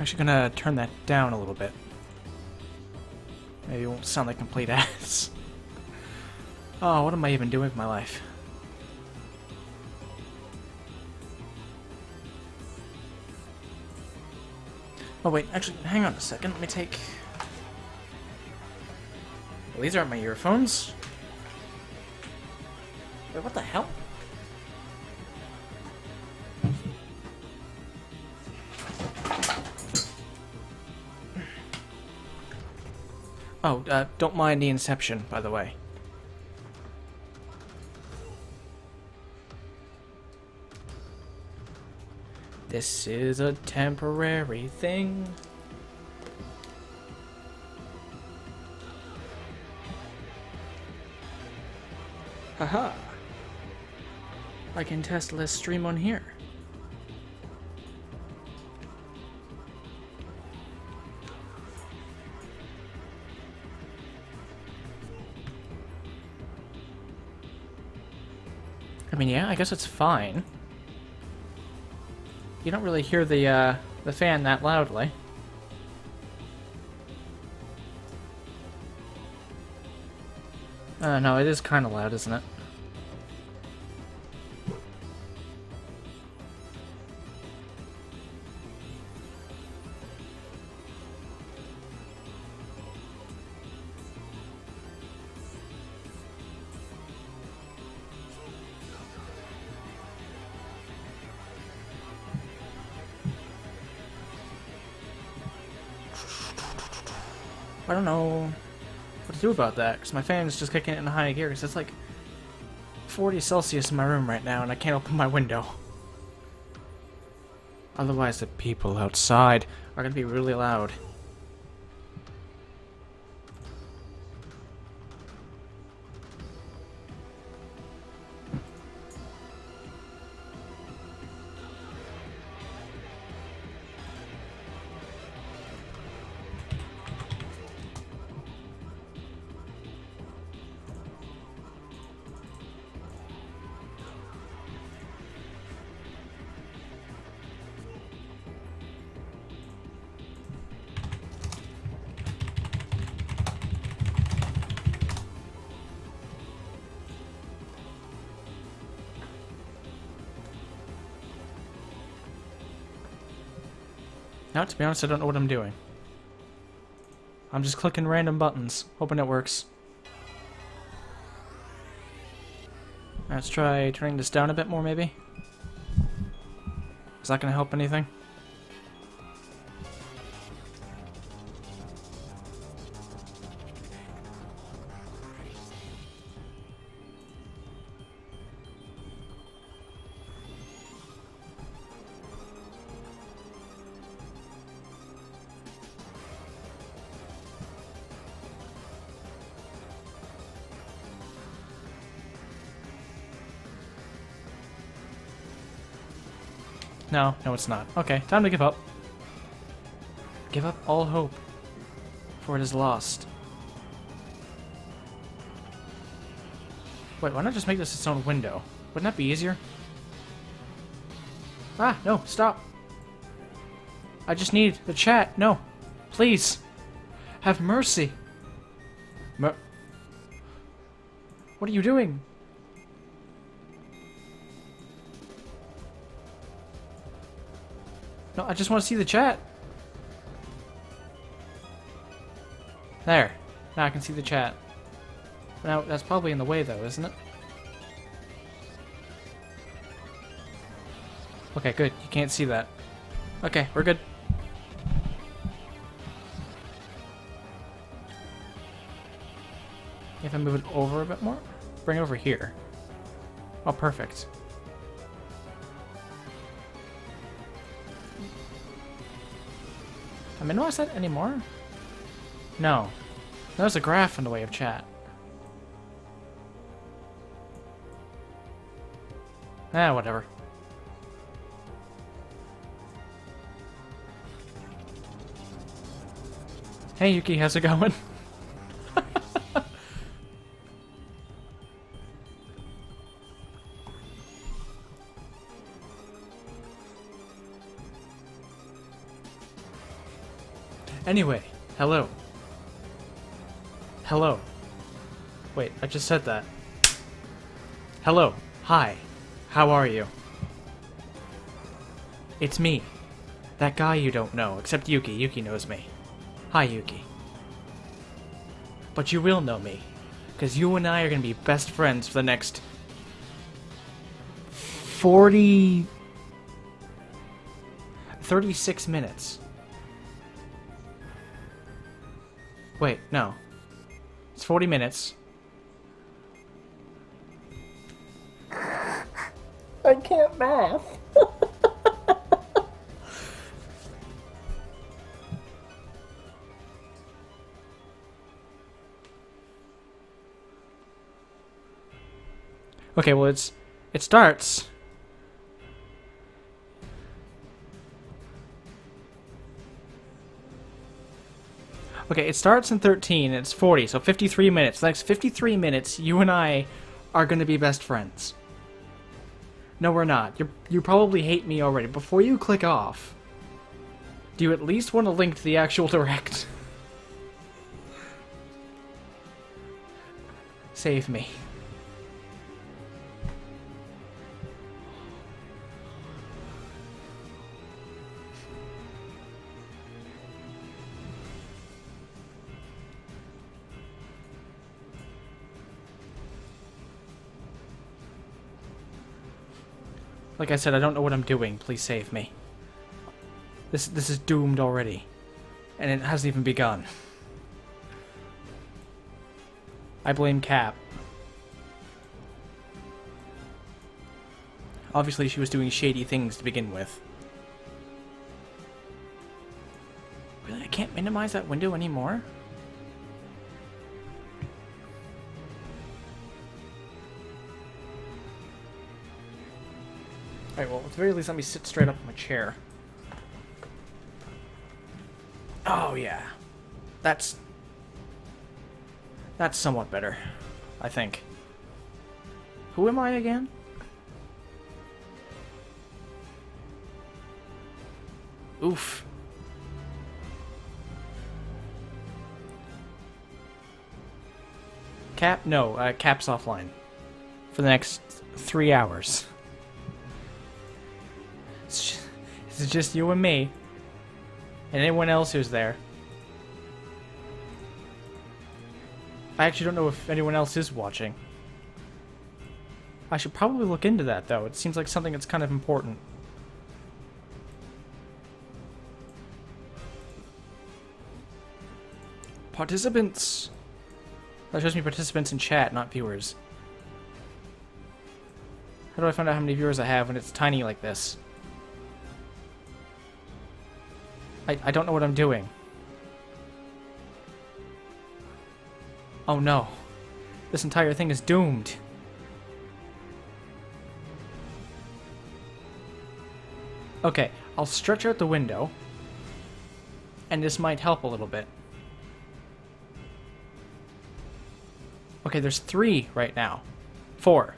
I'm actually gonna turn that down a little bit. Maybe it won't sound like complete ass. Oh, what am I even doing with my life? Oh wait, actually, hang on a second. Let me take... Well, these aren't my earphones. Wait, what the hell? Oh, don't mind the inception, by the way. This is a temporary thing. Haha. I can test less stream on here. I mean, yeah, I guess it's fine. You don't really hear the fan that loudly. No, it is kind of loud, isn't it? I don't know what to do about that, because my fan is just kicking it in high gear, because it's like 40 Celsius in my room right now, and I can't open my window. Otherwise, the people outside are going to be really loud. Now, to be honest, I don't know what I'm doing. I'm just clicking random buttons, hoping it works. Let's try turning this down a bit more, maybe? Is that going to help anything? No, no it's not. Okay, time to give up. Give up all hope, for it is lost. Wait, why not just make this its own window? Wouldn't that be easier? Ah, no, stop. I just need the chat. No, please. Have mercy. What are you doing? No, I just want to see the chat. There. Now I can see the chat. Now, that's probably in the way, though, isn't it? Okay, good. You can't see that. Okay, we're good. If I move it over a bit more? Bring it over here. Oh, perfect. I minimize that anymore? No. There's a graph in the way of chat. Ah, whatever. Hey Yuki, how's it going? Anyway, hello. Hello. Wait, I just said that. Hello. Hi. How are you? It's me. That guy you don't know, except Yuki. Yuki knows me. Hi, Yuki. But you will know me, because you and I are going to be best friends for the next 36 minutes. Wait, no. It's 40 minutes. I can't math. Okay, well it starts. Okay, it starts in 13 and it's 40, so 53 minutes. The next 53 minutes, you and I are going to be best friends. No, we're not. You probably hate me already. Before you click off, do you at least want to link to the actual direct? Save me. Like I said, I don't know what I'm doing. Please save me. This is doomed already. And it hasn't even begun. I blame Cap. Obviously she was doing shady things to begin with. Really? I can't minimize that window anymore? Alright, well, at the very least, let me sit straight up in my chair. Oh, yeah. That's somewhat better, I think. Who am I again? Oof. Cap? No, Cap's offline. For the next 3 hours. It's just you and me. And anyone else who's there. I actually don't know if anyone else is watching. I should probably look into that, though. It seems like something that's kind of important. Participants. That shows me participants in chat, not viewers. How do I find out how many viewers I have when it's tiny like this? I don't know what I'm doing. Oh no. This entire thing is doomed. Okay, I'll stretch out the window. And this might help a little bit. Okay, there's 3 right now. 4.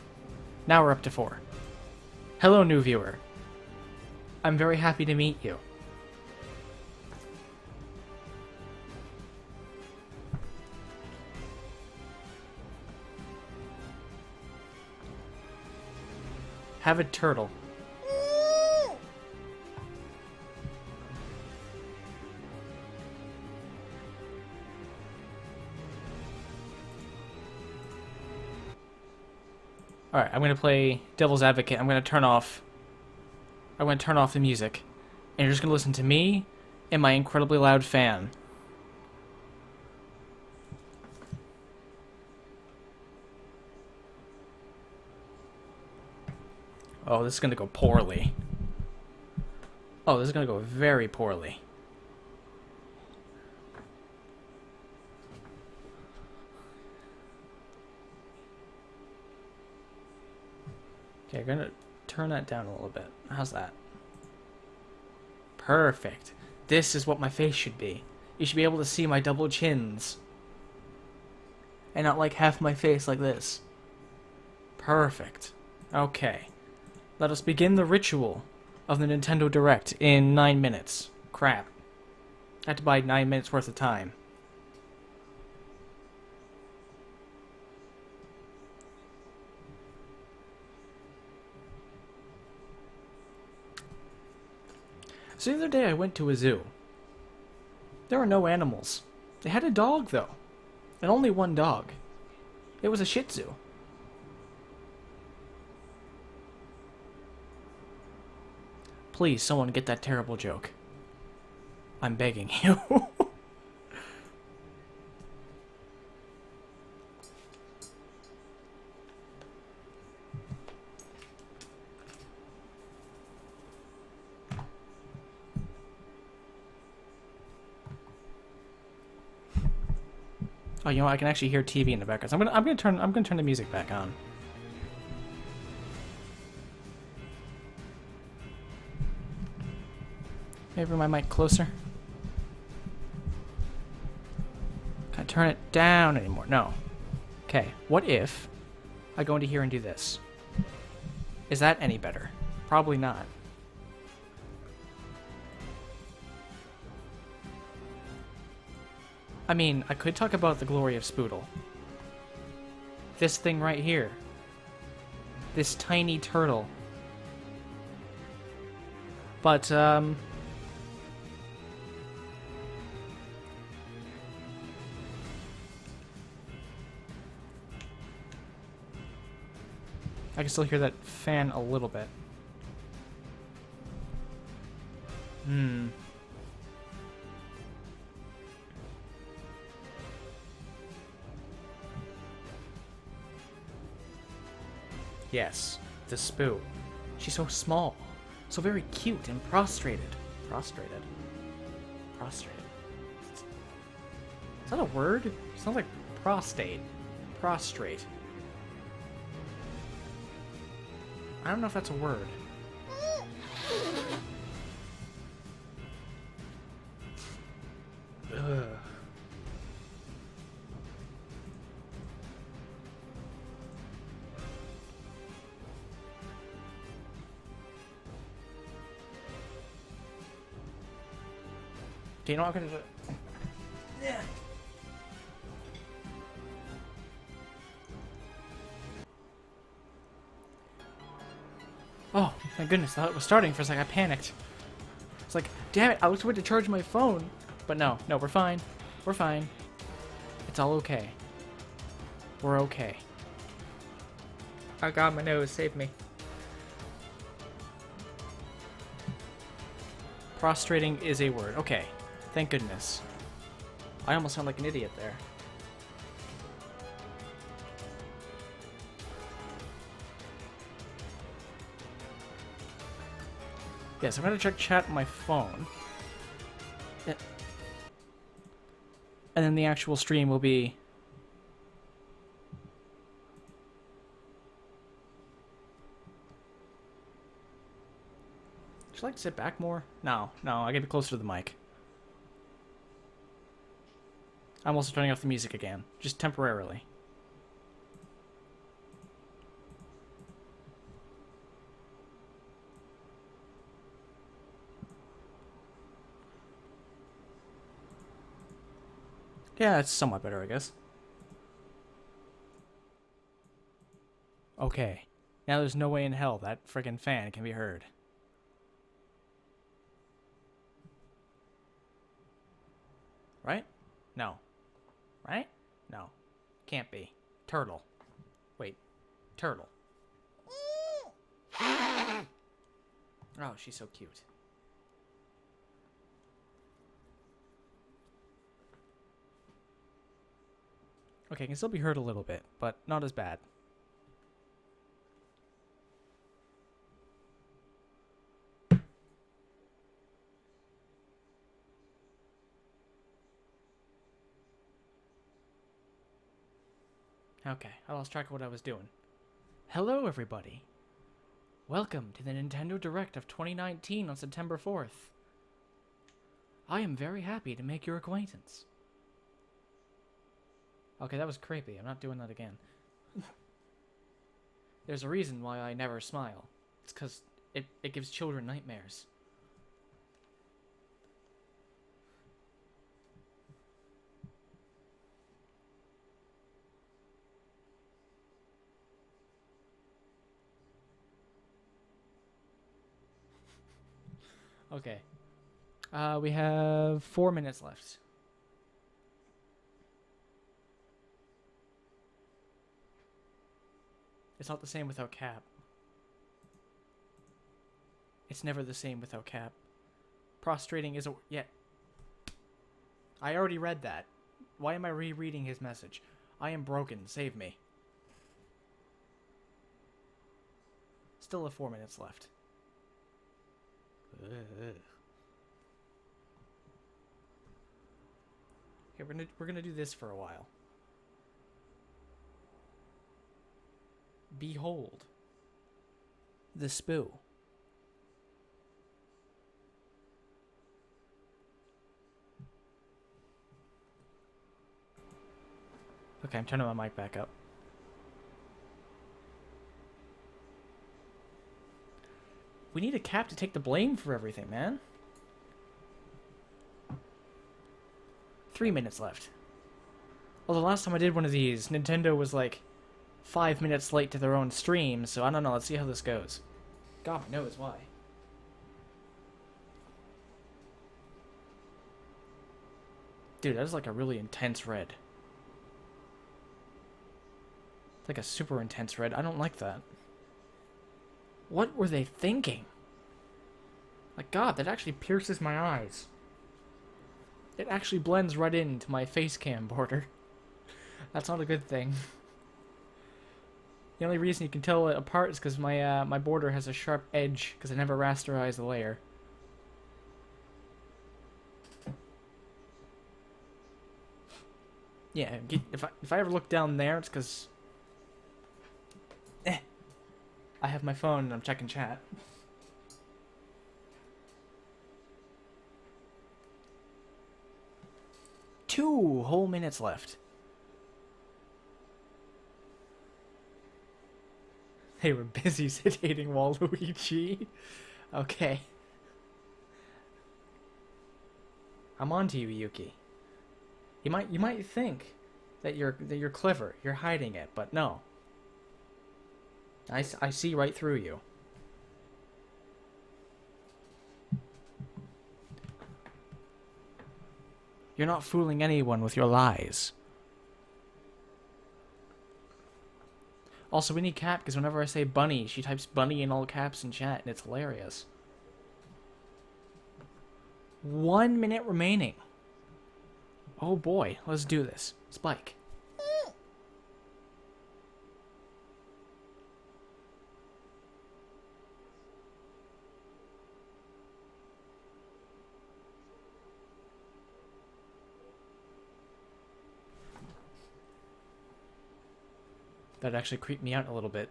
Now we're up to 4. Hello, new viewer. I'm very happy to meet you. Have a turtle. Alright, I'm gonna play Devil's Advocate. I'm gonna turn off the music. And you're just gonna listen to me and my incredibly loud fan. Oh, this is gonna go poorly. Oh, this is gonna go very poorly. Okay, I'm gonna turn that down a little bit. How's that? Perfect. This is what my face should be. You should be able to see my double chins. And not like half my face like this. Perfect. Okay. Let us begin the ritual of the Nintendo Direct in 9 minutes. Crap. I had to buy 9 minutes worth of time. So the other day I went to a zoo. There were no animals. They had a dog, though. And only one dog. It was a Shih Tzu. Please, someone get that terrible joke. I'm begging you. Oh, you know what? I can actually hear TV in the background. So I'm gonna turn the music back on. Maybe bring my mic closer. Can I turn it down anymore? No. Okay. What if I go into here and do this? Is that any better? Probably not. I mean, I could talk about the glory of Spoodle. This thing right here. This tiny turtle. But, I can still hear that fan a little bit. Yes, the Spoo. She's so small, so very cute and prostrated. Prostrated. Is that a word? It sounds like prostate. Prostrate. I don't know if that's a word. Ugh. Do you know what I'm gonna do? Yeah. Oh, thank goodness. I thought it was starting for a second. I panicked. It's like, damn it, I was going to charge my phone. But no, we're fine. We're fine. It's all okay. We're okay. Oh god, my nose, save me. Prostrating is a word. Okay. Thank goodness. I almost sound like an idiot there. Yes, I'm gonna check chat on my phone. Yeah. And then the actual stream will be... Should I like sit back more? No, I gotta be closer to the mic. I'm also turning off the music again, just temporarily. Yeah, it's somewhat better, I guess. Okay. Now there's no way in hell that friggin' fan can be heard. Right? No. Right? No. Can't be. Turtle. Wait. Turtle. Oh, she's so cute. Okay, can still be heard a little bit, but not as bad. Okay, I lost track of what I was doing. Hello, everybody. Welcome to the Nintendo Direct of 2019 on September 4th. I am very happy to make your acquaintance. Okay, that was creepy. I'm not doing that again. There's a reason why I never smile. It's because it gives children nightmares. Okay. We have 4 minutes left. It's not the same without Cap. It's never the same without Cap. Prostrating is a... Yeah. I already read that. Why am I rereading his message? I am broken. Save me. Still have 4 minutes left. Ugh. Okay, we're gonna do this for a while. Behold. The Spoo. Okay, I'm turning my mic back up. We need a Cap to take the blame for everything, man. 3 minutes left. Well, the last time I did one of these, Nintendo was like 5 minutes late to their own stream, so I don't know. Let's see how this goes. God knows why. Dude, that is like a really intense red. It's like a super intense red. I don't like that. What were they thinking? Like, God, that actually pierces my eyes. It actually blends right into my face cam border. That's not a good thing. The only reason you can tell it apart is because my border has a sharp edge, because I never rasterized the layer. Yeah, if I ever look down there, it's because... I have my phone and I'm checking chat. 2 whole minutes left. They were busy sedating Waluigi. Okay. I'm on to you, Yuki. You might think that you're clever, you're hiding it, but no. I see right through you. You're not fooling anyone with your lies. Also, we need Cap, because whenever I say bunny, she types bunny in all caps in chat, and it's hilarious. 1 minute remaining. Oh boy, let's do this. Spike. That actually creeped me out a little bit.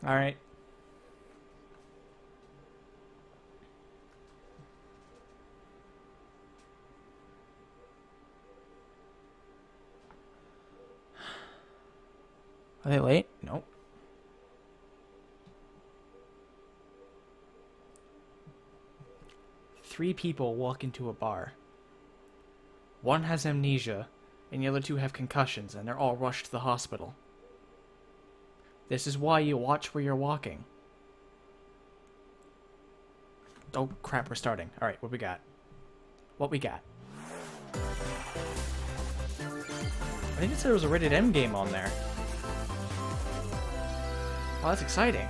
Alright. Are they late? Nope. Three people walk into a bar. One has amnesia, and the other two have concussions, and they're all rushed to the hospital. This is why you watch where you're walking. Oh crap, we're starting. Alright, what we got? What we got? I think it said there was a rated M game on there. Oh, that's exciting.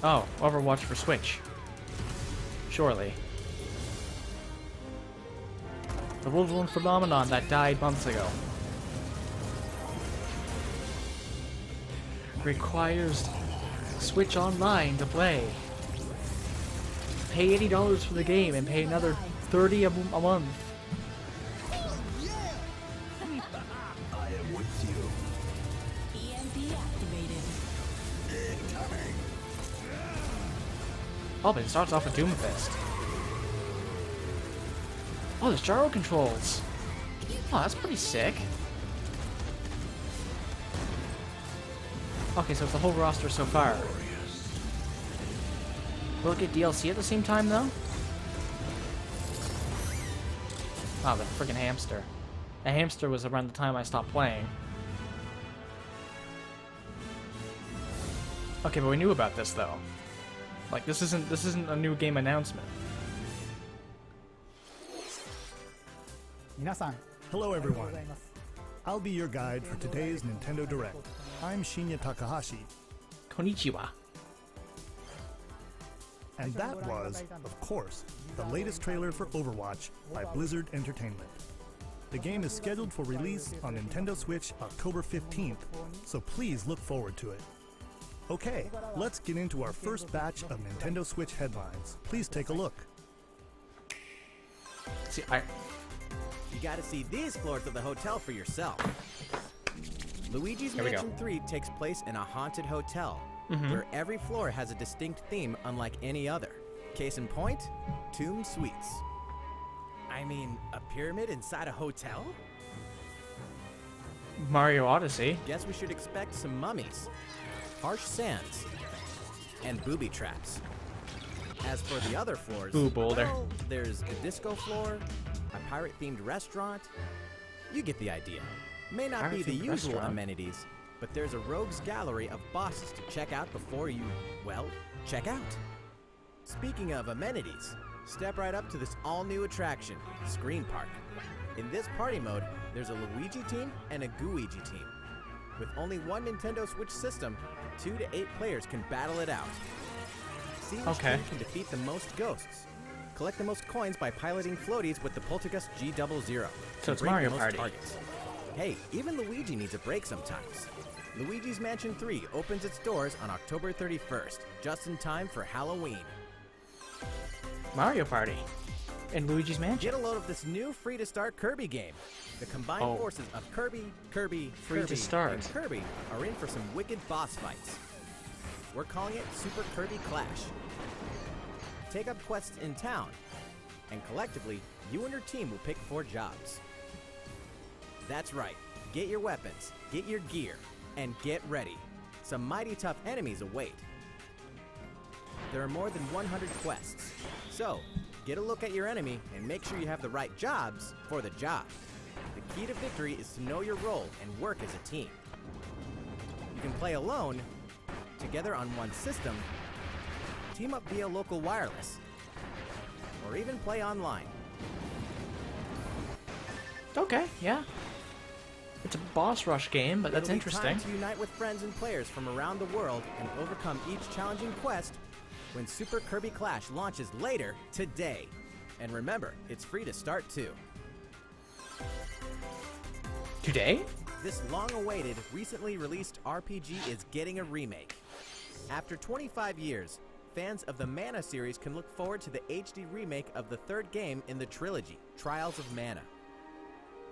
Oh, Overwatch for Switch. Surely. The Wolverine phenomenon that died months ago. Requires Switch Online to play. Pay $80 for the game and pay another $30 a month. I am with you. EMP activated. Incoming. Oh, but it starts off with Doomfist. Oh, there's gyro controls. Oh, that's pretty sick. Okay, so it's the whole roster so far. Will it get DLC at the same time, though? Oh, the freaking hamster. The hamster was around the time I stopped playing. Okay, but we knew about this though. Like this isn't a new game announcement. Hello everyone. I'll be your guide for today's Nintendo Direct. I'm Shinya Takahashi, Konnichiwa. and that was, of course, the latest trailer for Overwatch by Blizzard Entertainment. The game is scheduled for release on Nintendo Switch October 15th, so please look forward to it. Okay, let's get into our first batch of Nintendo Switch headlines. Please take a look. See, You gotta see these floors of the hotel for yourself. Luigi's Here we go. Mansion 3 takes place in a haunted hotel, where every floor has a distinct theme unlike any other. Case in point, Tomb Suites. I mean, a pyramid inside a hotel? Mario Odyssey. Guess we should expect some mummies, harsh sands, and booby traps. As for the other floors, Boo boulder. well, there's a disco floor, a pirate-themed restaurant. You get the idea. May not be the Pirate-themed usual restaurant? amenities, but there's a rogues gallery of bosses to check out before you, well, check out. Speaking of amenities, step right up to this all-new attraction, Screen Park. In this party mode, there's a Luigi team and a Gooigi team. With only one Nintendo Switch system, 2 to 8 players can battle it out. See which Okay. team can defeat the most ghosts. Collect the most coins by piloting floaties with the Poltergust G00. So it's Break the Mario most Party. targets. Hey, even Luigi needs a break sometimes. Luigi's Mansion 3 opens its doors on October 31st, just in time for Halloween. Mario Party. And Luigi's Mansion. Get a load of this new free-to-start Kirby game. The combined Oh. forces of Kirby, Free to Kirby, start. and Kirby are in for some wicked boss fights. We're calling it Super Kirby Clash. Take up quests in town, and collectively, you and your team will pick 4 jobs. That's right. Get your weapons, get your gear, and get ready. Some mighty tough enemies await. There are more than 100 quests. So, get a look at your enemy and make sure you have the right jobs for the job. The key to victory is to know your role and work as a team. You can play alone, together on one system, team up via local wireless, or even play online. Okay, yeah. It's a boss rush game, but that's It'll be interesting. time to unite with friends and players from around the world and overcome each challenging quest when Super Kirby Clash launches later today. And remember, it's free to start too. Today? This long-awaited, recently released RPG is getting a remake. After 25 years, fans of the Mana series can look forward to the HD remake of the third game in the trilogy, Trials of Mana.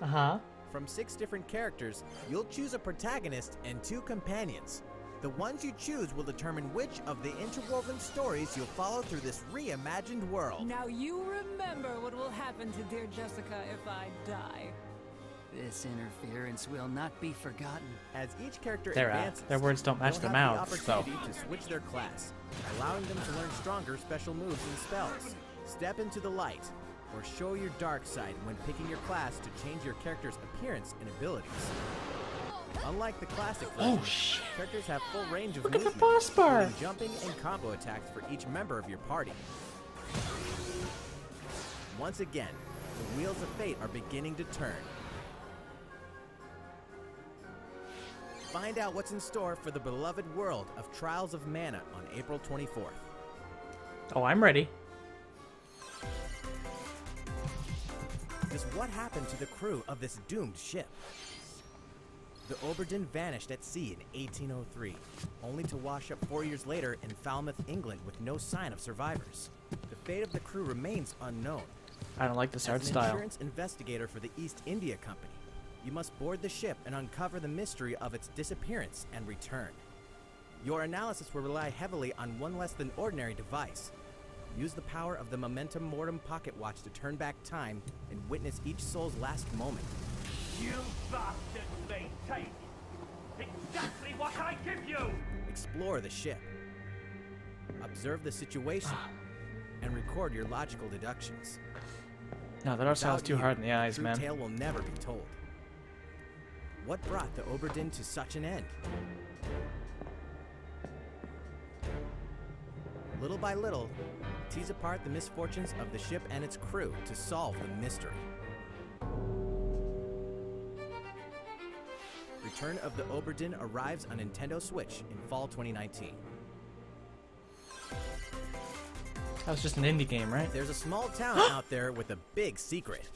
Uh-huh. From 6 different characters, you'll choose a protagonist and 2 companions. The ones you choose will determine which of the interwoven stories you'll follow through this reimagined world. Now you remember what will happen to dear Jessica if I die. This interference will not be forgotten. As each character Their advances, their words don't match they'll their have mouths, the so. opportunity to switch their class, allowing them to learn stronger special moves and spells. Step into the light, or show your dark side when picking your class to change your character's appearance and abilities. Unlike the classic version, Oh, shit. characters have full range of Look at the movement, boss bar. including jumping and combo attacks for each member of your party. Once again, the wheels of fate are beginning to turn. Find out what's in store for the beloved world of Trials of Mana on April 24th. Oh, I'm ready. Just what happened to the crew of this doomed ship? The Oberdin vanished at sea in 1803, only to wash up 4 years later in Falmouth, England with no sign of survivors. The fate of the crew remains unknown. I don't like this art As an style. insurance investigator for the East India Company, you must board the ship and uncover the mystery of its disappearance and return. Your analysis will rely heavily on one less than ordinary device. Use the power of the Momentum Mortem pocket watch to turn back time and witness each soul's last moment. You bastards may take exactly what I give you! Explore the ship. Observe the situation and record your logical deductions. No, that art style's Without too you, hard in the eyes, true man. tale will never be told. What brought the Oberdin to such an end? Little by little, tease apart the misfortunes of the ship and its crew to solve the mystery. Return of the Oberdin arrives on Nintendo Switch in fall 2019. That was just an indie game, right? There's a small town out there with a big secret.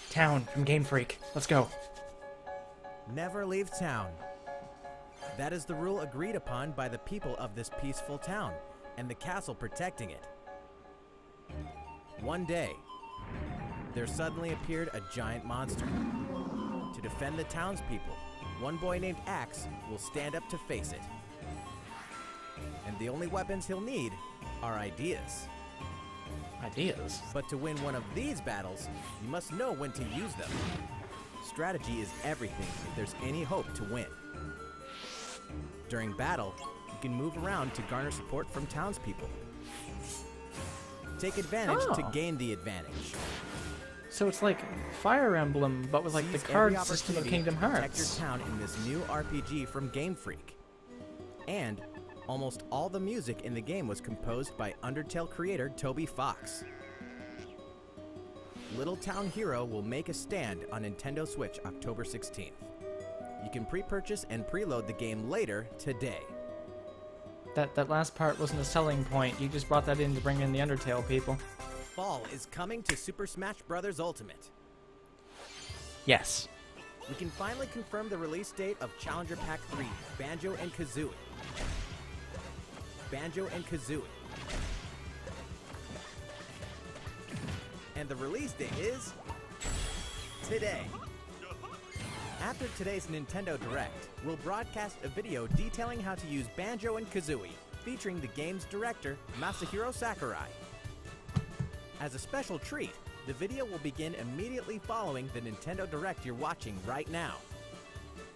Town from Game Freak. Let's go. Never leave town. That is the rule agreed upon by the people of this peaceful town and the castle protecting it. One day, there suddenly appeared a giant monster. To defend the townspeople, one boy named Axe will stand up to face it. And the only weapons he'll need are ideas. Ideas? But to win one of these battles, you must know when to use them. Strategy is everything if there's any hope to win. During battle, you can move around to garner support from townspeople. Take advantage to gain the advantage. So it's like Fire Emblem, but with like the Seize card every system of opportunity Kingdom to Hearts. Protect your town in this new RPG from Game Freak. And almost all the music in the game was composed by Undertale creator Toby Fox. Little Town Hero will make a stand on Nintendo Switch October 16th. You can pre-purchase and preload the game later today. That last part wasn't a selling point. You just brought that in to bring in the Undertale people. Fall is coming to Super Smash Bros. Ultimate. Yes. We can finally confirm the release date of Challenger Pack 3, Banjo and Kazooie. Banjo and Kazooie. And the release date is today. After today's Nintendo Direct, we'll broadcast a video detailing how to use Banjo and Kazooie, featuring the game's director, Masahiro Sakurai. As a special treat, the video will begin immediately following the Nintendo Direct you're watching right now.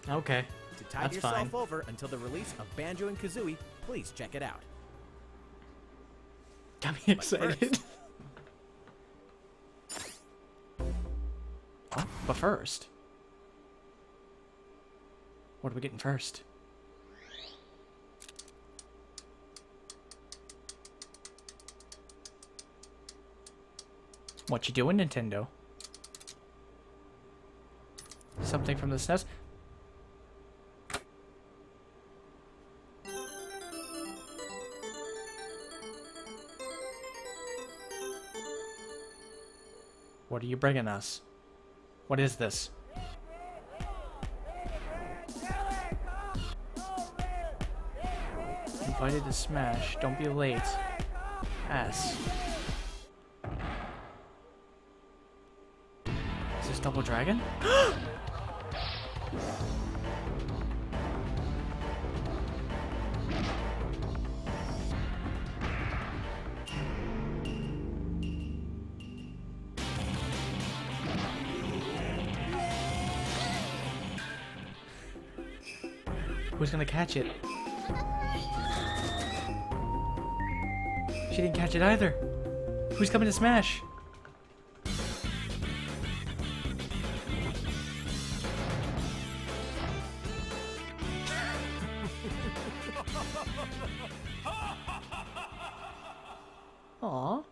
Okay. To tide That's yourself fine. over until the release of Banjo and Kazooie, please check it out. Got me excited. Oh, but first. What are we getting first? What you doing, Nintendo? Something from the SNES? What are you bringing us? What is this? Invited to Smash. Don't be late. S. Is this Double Dragon? Who's gonna catch it? She didn't catch it either. Who's coming to Smash? Aww.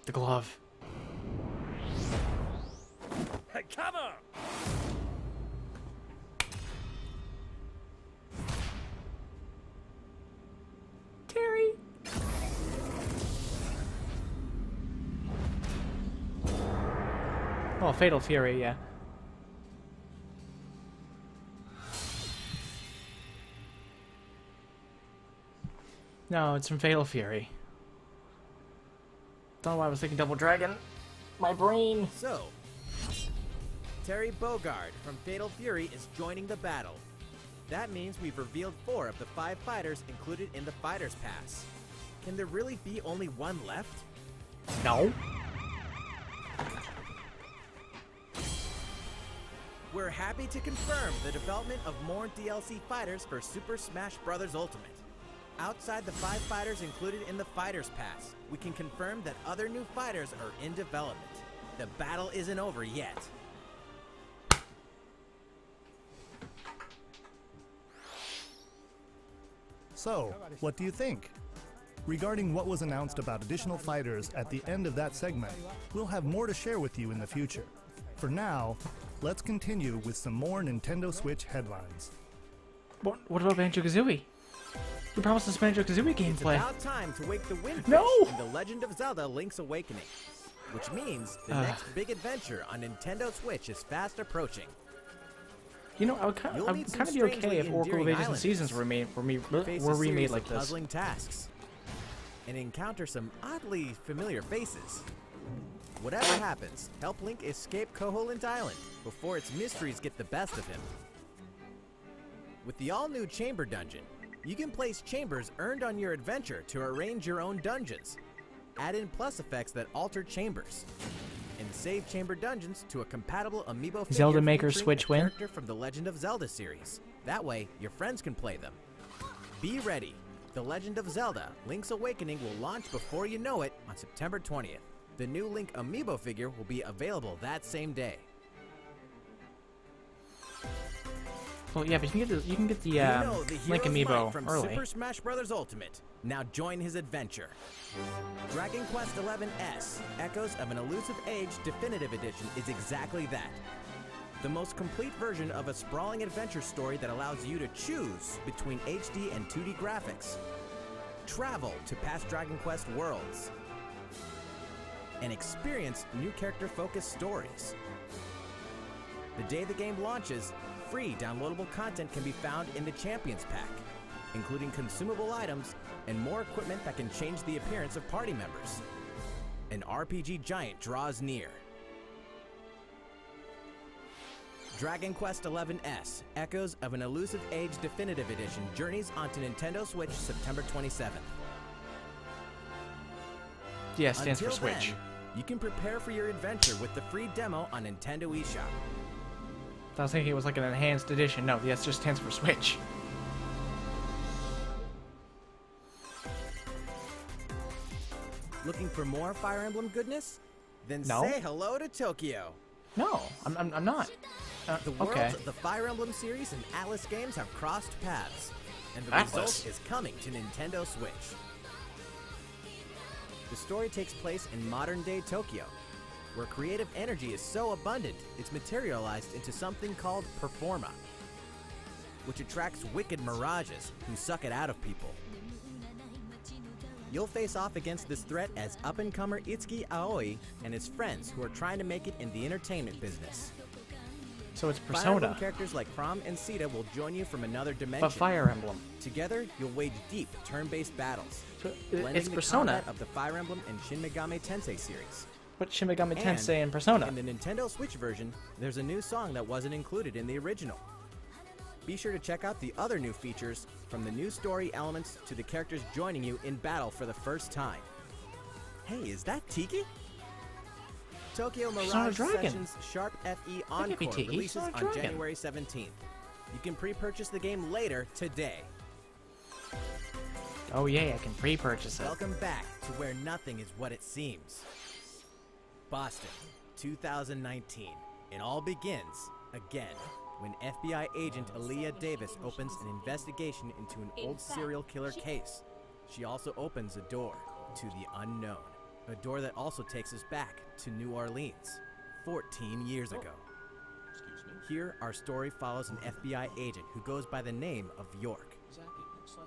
The glove. Hey, come on! Terry. Oh, Fatal Fury, yeah. No, it's from Fatal Fury. Don't know why I was thinking Double Dragon. My brain. So, Terry Bogard from Fatal Fury is joining the battle. That means we've revealed 4 of the 5 fighters included in the Fighters Pass. Can there really be only one left? No. We're happy to confirm the development of more DLC fighters for Super Smash Bros. Ultimate. Outside the 5 fighters included in the Fighters Pass, we can confirm that other new fighters are in development. The battle isn't over yet. So, what do you think? Regarding what was announced about additional fighters at the end of that segment, we'll have more to share with you in the future. For now, let's continue with some more Nintendo Switch headlines. What about Banjo-Kazooie? You promised us Banjo-Kazooie It's gameplay. about time to wake the Windfish No! in The Legend of Zelda Link's Awakening, which means the next big adventure on Nintendo Switch is fast approaching. You know, I would kind You'll of meet some be okay strangely if Oracle of endearing Ages and islanders, Seasons were face a remade series like of this. puzzling tasks, and encounter some oddly familiar faces. Whatever happens, help Link escape Koholint Island before its mysteries get the best of him. With the all-new Chamber Dungeon, you can place chambers earned on your adventure to arrange your own dungeons. Add in plus effects that alter chambers. And save chamber dungeons to a compatible amiibo figure Zelda Maker featuring Switch a win? character from the Legend of Zelda series. That way, your friends can play them. Be ready. The Legend of Zelda Link's Awakening will launch before you know it on September 20th. The new Link amiibo figure will be available that same day. Well, yeah, but you can get the You know the Link hero's might amiibo from early. Super Smash Bros. Ultimate. Now join his adventure. Dragon Quest XI-S, Echoes of an Elusive Age Definitive Edition is exactly that. The most complete version of a sprawling adventure story that allows you to choose between HD and 2D graphics. Travel to past Dragon Quest worlds. And experience new character-focused stories. The day the game launches, free downloadable content can be found in the Champions Pack, including consumable items and more equipment that can change the appearance of party members. An RPG giant draws near. Dragon Quest XI-S, Echoes of an Elusive Age Definitive Edition journeys onto Nintendo Switch September 27th. Yeah, it stands for Until Switch. then, you can prepare for your adventure with the free demo on Nintendo eShop. I was thinking it was like an enhanced edition. No, the S just stands for Switch. Looking for more Fire Emblem goodness? Then No. say hello to Tokyo. No, I'm not. The worlds Okay. of the Fire Emblem series and Atlas games have crossed paths, and the Atlas? result is coming to Nintendo Switch. The story takes place in modern-day Tokyo, where creative energy is so abundant it's materialized into something called Performa, which attracts wicked mirages who suck it out of people. You'll face off against this threat as up-and-comer Itsuki Aoi and his friends who are trying to make it in the entertainment business. So it's Fire Emblem Persona, characters like From and Sita will join you from another dimension. but Fire Emblem. Together, you'll wage deep turn-based battles, So blending it's the Persona, combat of the Fire Emblem and Shin Megami Tensei series. but Shin Megami And Tensei and Persona. In the Nintendo Switch version, there's a new song that wasn't included in the original. Be sure to check out the other new features, from the new story elements to the characters joining you in battle for the first time. Hey, is that Tiki? Tokyo She's not a Mirage dragon. Sessions Sharp FE That can't Encore be Tiki. She's releases not a on dragon. January 17th. You can pre-purchase the game later today. Oh yeah, I can pre-purchase it. Welcome back to where nothing is what it seems. Boston, 2019. It all begins again when FBI agent Aaliyah Davis opens an investigation into an old serial killer case. She also opens a door to the unknown, a door that also takes us back to New Orleans, 14 years ago. Here, our story follows an FBI agent who goes by the name of York.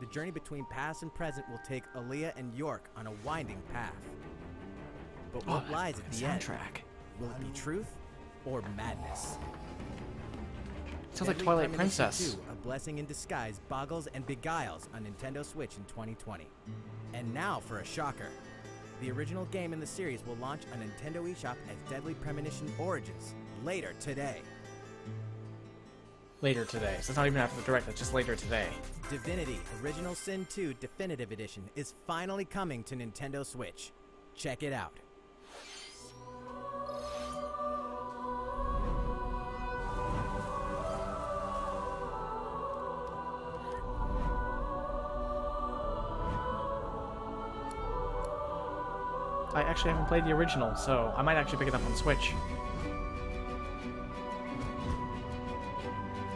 The journey between past and present will take Aaliyah and York on a winding path. But what lies at the end? soundtrack. Will it be truth or madness? Sounds like Deadly Twilight Premonition Princess. 2, A Blessing in Disguise boggles and beguiles on Nintendo Switch in 2020. And now for a shocker. The original game in the series will launch on Nintendo eShop as Deadly Premonition Origins later today. Later today. So it's not even after the direct, it's just later today. Divinity Original Sin 2 Definitive Edition is finally coming to Nintendo Switch. Check it out. I actually haven't played the original, so I might actually pick it up on Switch.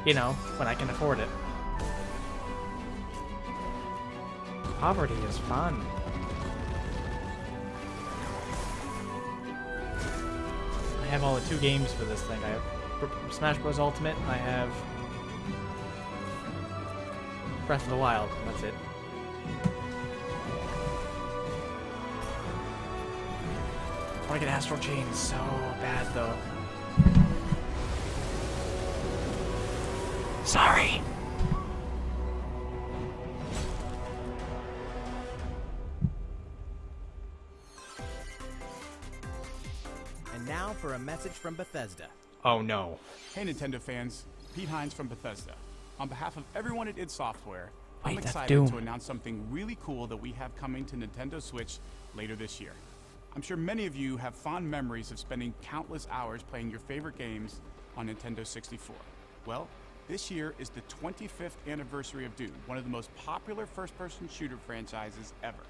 You know, when I can afford it. Poverty is fun. I have all the 2 games for this thing. I have Smash Bros. Ultimate, and I have Breath of the Wild. That's it. I want to get Astral Chain so bad, though. Sorry. And now for a message from Bethesda. Oh no. Hey Nintendo fans, Pete Hines from Bethesda. On behalf of everyone at id Software, I'm Wait, that's excited Doom. to announce something really cool that we have coming to Nintendo Switch later this year. I'm sure many of you have fond memories of spending countless hours playing your favorite games on Nintendo 64. Well, this year is the 25th anniversary of Doom, one of the most popular first-person shooter franchises ever.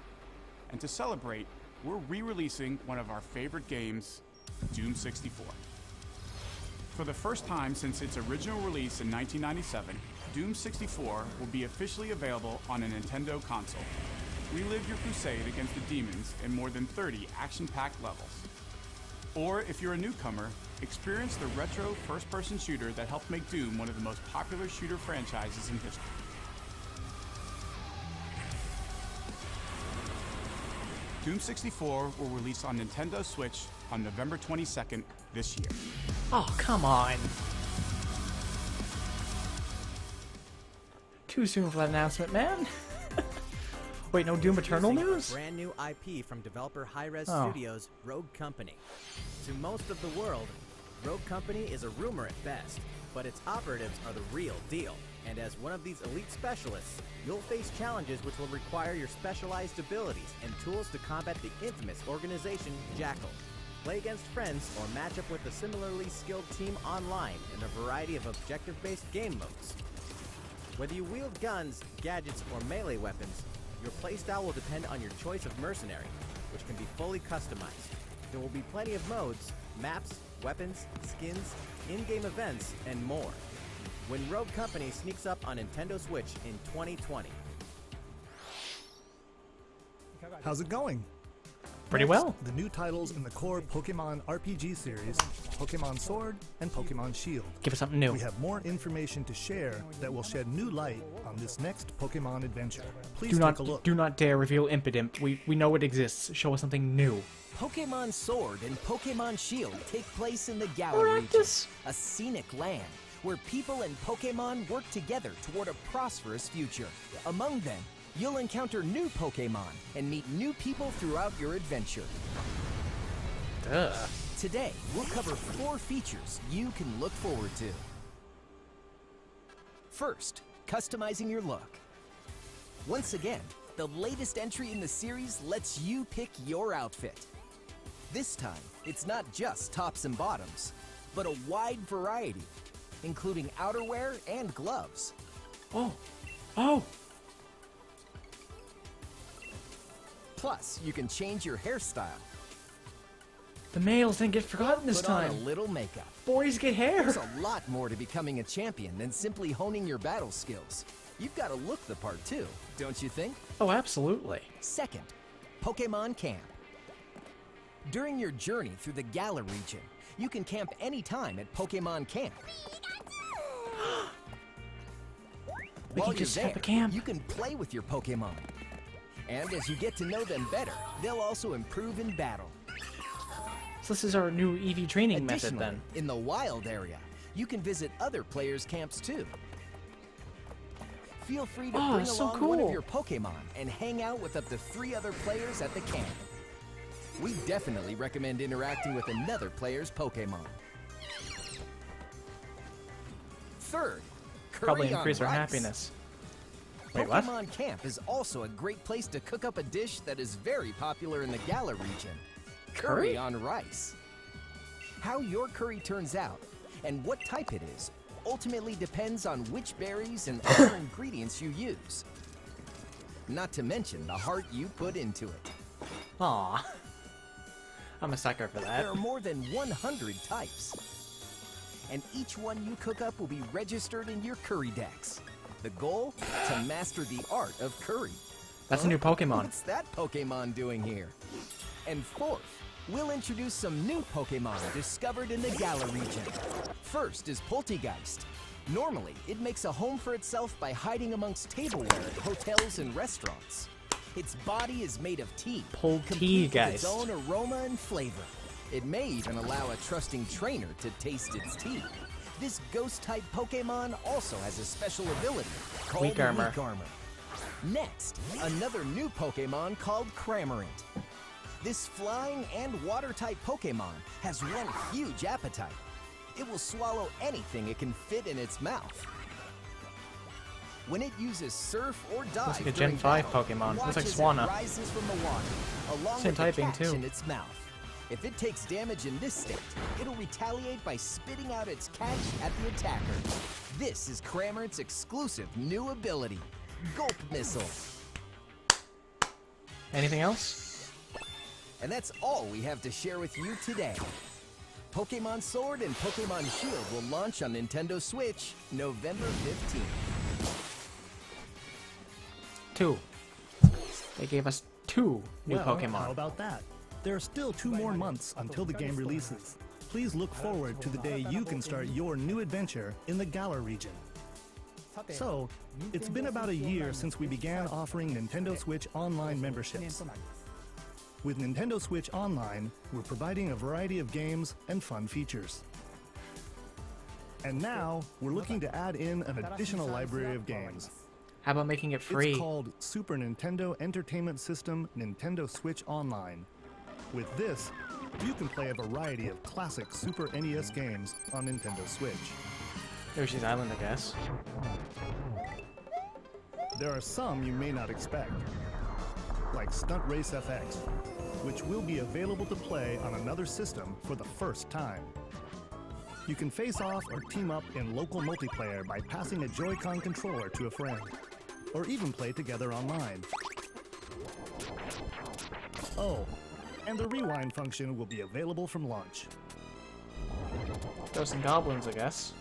And to celebrate, we're re-releasing one of our favorite games, Doom 64. For the first time since its original release in 1997, Doom 64 will be officially available on a Nintendo console. Relive your crusade against the demons in more than 30 action-packed levels. Or if you're a newcomer, experience the retro first-person shooter that helped make Doom one of the most popular shooter franchises in history. Doom 64 will release on Nintendo Switch on November 22nd this year. Oh, come on. Too soon for that announcement, man. Wait, no Doom Eternal Using news? a brand new IP from developer Hi-Res Oh. Studios, Rogue Company. To most of the world, Rogue Company is a rumor at best, but its operatives are the real deal. And as one of these elite specialists, you'll face challenges which will require your specialized abilities and tools to combat the infamous organization Jackal. Play against friends or match up with a similarly skilled team online in a variety of objective-based game modes. Whether you wield guns, gadgets, or melee weapons, your playstyle will depend on your choice of mercenary, which can be fully customized. There will be plenty of modes, maps, weapons, skins, in-game events, and more. When Rogue Company sneaks up on Nintendo Switch in 2020. How's it going? Pretty Next, well. The new titles in the core Pokemon RPG series, Pokemon Sword and Pokemon Shield. Give us something new. We have more information to share that will shed new light on this next Pokemon adventure. Please take a look. Do not dare reveal Impidimp. We know it exists. Show us something new. Pokemon Sword and Pokemon Shield take place in the Galar region, a scenic land where people and Pokemon work together toward a prosperous future. Among them, you'll encounter new Pokemon and meet new people throughout your adventure. Duh. Today, we'll cover 4 features you can look forward to. First, customizing your look. Once again, the latest entry in the series lets you pick your outfit. This time, it's not just tops and bottoms, but a wide variety, including outerwear and gloves. Oh. Oh. Plus, you can change your hairstyle. The males didn't get forgotten this Put on time. a little makeup. Boys get hair. There's a lot more to becoming a champion than simply honing your battle skills. You've got to look the part too, don't you think? Oh, absolutely. Second, Pokemon Camp. During your journey through the Galar region, you can camp anytime at Pokemon Camp. We While can just you're have there, a camp. you can play with your Pokemon. And as you get to know them better, they'll also improve in battle. So this is our new EV training method Additionally, then. in the wild area, you can visit other players' camps too. Feel free to Oh, bring that's so along one of cool. your Pokemon and hang out with up to 3 other players at the camp. We definitely recommend interacting with another player's Pokemon. Third, curry Probably on increase our rice. happiness. Wait, what? Pokemon Camp is also a great place to cook up a dish that is very popular in the Galar region. Curry? On rice. How your curry turns out and what type it is ultimately depends on which berries and other ingredients you use. Not to mention the heart you put into it. Aw. I'm a sucker for that. There are more than 100 types. And each one you cook up will be registered in your curry decks. The goal? To master the art of curry. That's a new Pokemon. What's that Pokemon doing here? And fourth, we'll introduce some new Pokemon discovered in the Galar region. First is Poltegeist. Normally, it makes a home for itself by hiding amongst tableware at hotels and restaurants. Its body is made of tea, complete with its own aroma and flavor. It may even allow a trusting trainer to taste its tea. This ghost-type Pokemon also has a special ability called Weak Armor. Next, another new Pokemon called Cramorant. This flying and water-type Pokemon has one huge appetite. It will swallow anything it can fit in its mouth. When it uses surf or dive, Looks like a Gen 5 Pokemon. Looks like Swanna. Rises from the water, along Same with the typing, catch too. in its mouth. If it takes damage in this state, it'll retaliate by spitting out its catch at the attacker. This is Cramorant's exclusive new ability, Gulp Missile. Anything else? And that's all we have to share with you today. Pokemon Sword and Pokemon Shield will launch on Nintendo Switch November 15th. 2. They gave us 2 new Well, Pokemon. how about that? There are still 2 more months until the game releases. Please look forward to the day you can start your new adventure in the Galar region. So, it's been about a year since we began offering Nintendo Switch Online memberships. With Nintendo Switch Online, we're providing a variety of games and fun features. And now, we're looking to add in an additional library of games. How about making it free? It's called Super Nintendo Entertainment System Nintendo Switch Online. With this, you can play a variety of classic Super NES games on Nintendo Switch. Yoshi's Island, I guess. There are some you may not expect, like Stunt Race FX, which will be available to play on another system for the first time. You can face off or team up in local multiplayer by passing a Joy-Con controller to a friend, or even play together online. Oh, and the rewind function will be available from launch. Ghosts and Goblins, I guess.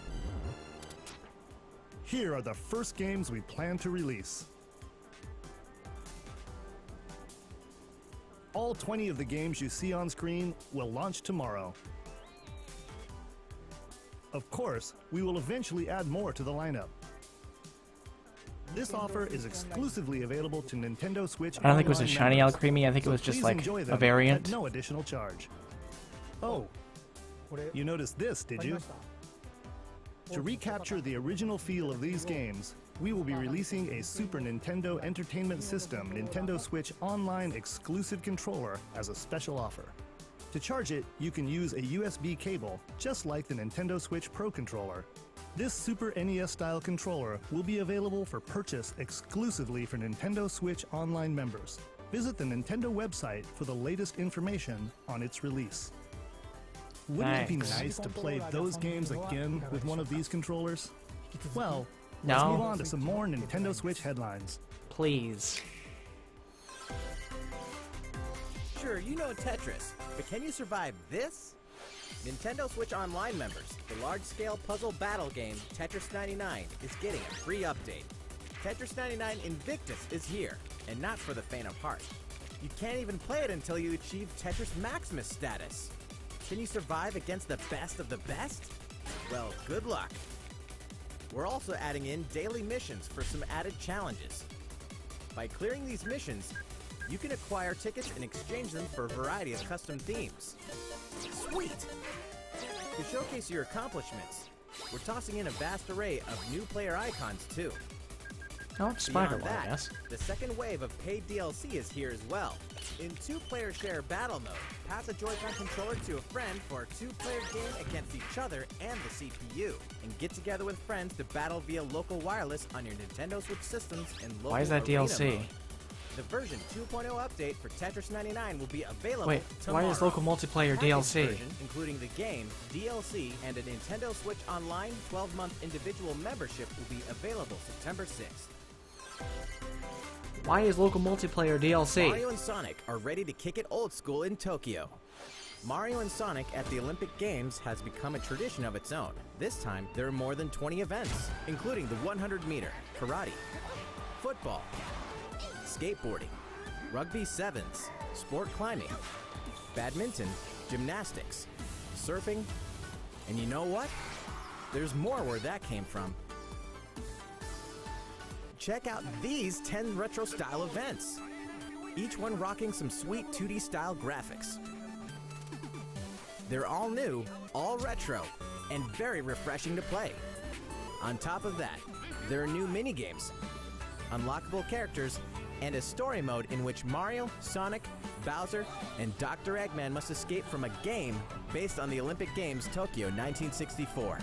Here are the first games we plan to release. All 20 of the games you see on screen will launch tomorrow. Of course, we will eventually add more to the lineup. This offer is exclusively available to Nintendo Switch. I don't think it was a Online shiny members, Alcremie. I think it so was just please like enjoy a them variant. at no additional charge. Oh, you noticed this, did you? To recapture the original feel of these games, we will be releasing a Super Nintendo Entertainment System Nintendo Switch Online exclusive controller as a special offer. To charge it, you can use a USB cable, just like the Nintendo Switch Pro controller. This Super NES-style controller will be available for purchase exclusively for Nintendo Switch Online members. Visit the Nintendo website for the latest information on its release. Wouldn't it be Thanks. nice to play those games again with one of these controllers? Well, No. let's move on to some more Nintendo Switch headlines. Please. Sure, you know Tetris, but can you survive this? Nintendo Switch Online members, the large-scale puzzle battle game Tetris 99 is getting a free update. Tetris 99 Invictus is here, and not for the faint of heart. You can't even play it until you achieve Tetris Maximus status. Can you survive against the best of the best? Well, good luck. We're also adding in daily missions for some added challenges. By clearing these missions, you can acquire tickets and exchange them for a variety of custom themes. Sweet! To showcase your accomplishments, we're tossing in a vast array of new player icons too. Oh, Spider Beyond One, I that, guess. the second wave of paid DLC is here as well. In two-player share battle mode, pass a Joy-Con controller to a friend for a two-player game against each other and the CPU, and get together with friends to battle via local wireless on your Nintendo Switch systems in local Why is that arena DLC? mode. The version 2.0 update for Tetris 99 will be available Wait, tomorrow. why is local multiplayer Package DLC? version, including the game, DLC, and a Nintendo Switch Online 12-month individual membership will be available September 6th. Why is local multiplayer DLC? Mario and Sonic are ready to kick it old school in Tokyo. Mario and Sonic at the Olympic Games has become a tradition of its own. This time, there are more than 20 events, including the 100-meter, karate, football, skateboarding, rugby sevens, sport climbing, badminton, gymnastics, surfing, and you know what? There's more where that came from. Check out these 10 retro style events, each one rocking some sweet 2D style graphics. They're all new, all retro, and very refreshing to play. On top of that, there are new minigames, unlockable characters, and a story mode in which Mario, Sonic, Bowser, and Dr. Eggman must escape from a game based on the Olympic Games Tokyo 1964.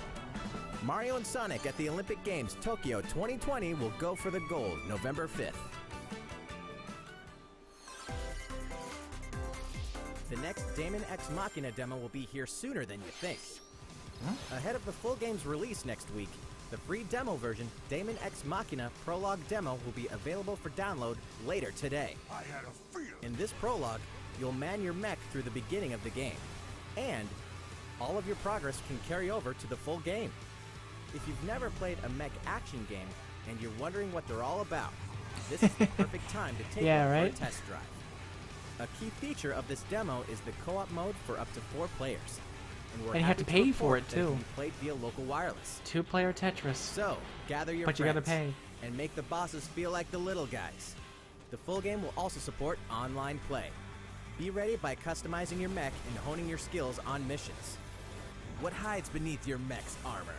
Mario and Sonic at the Olympic Games Tokyo 2020 will go for the gold November 5th. The next Daemon X Machina demo will be here sooner than you think. Ahead of the full game's release next week, the free demo version, Daemon X Machina Prologue Demo, will be available for download later today. I had a feeling. In this prologue, you'll man your mech through the beginning of the game, and all of your progress can carry over to the full game. If you've never played a mech action game and you're wondering what they're all about, this is the perfect time to take one for a test drive. A key feature of this demo is the co-op mode for up to 4 players. And you have to pay for it, that too. can be played via local wireless. 2-player Tetris. So, gather your But you friends gotta pay. and make the bosses feel like the little guys. The full game will also support online play. Be ready by customizing your mech and honing your skills on missions. What hides beneath your mech's armor?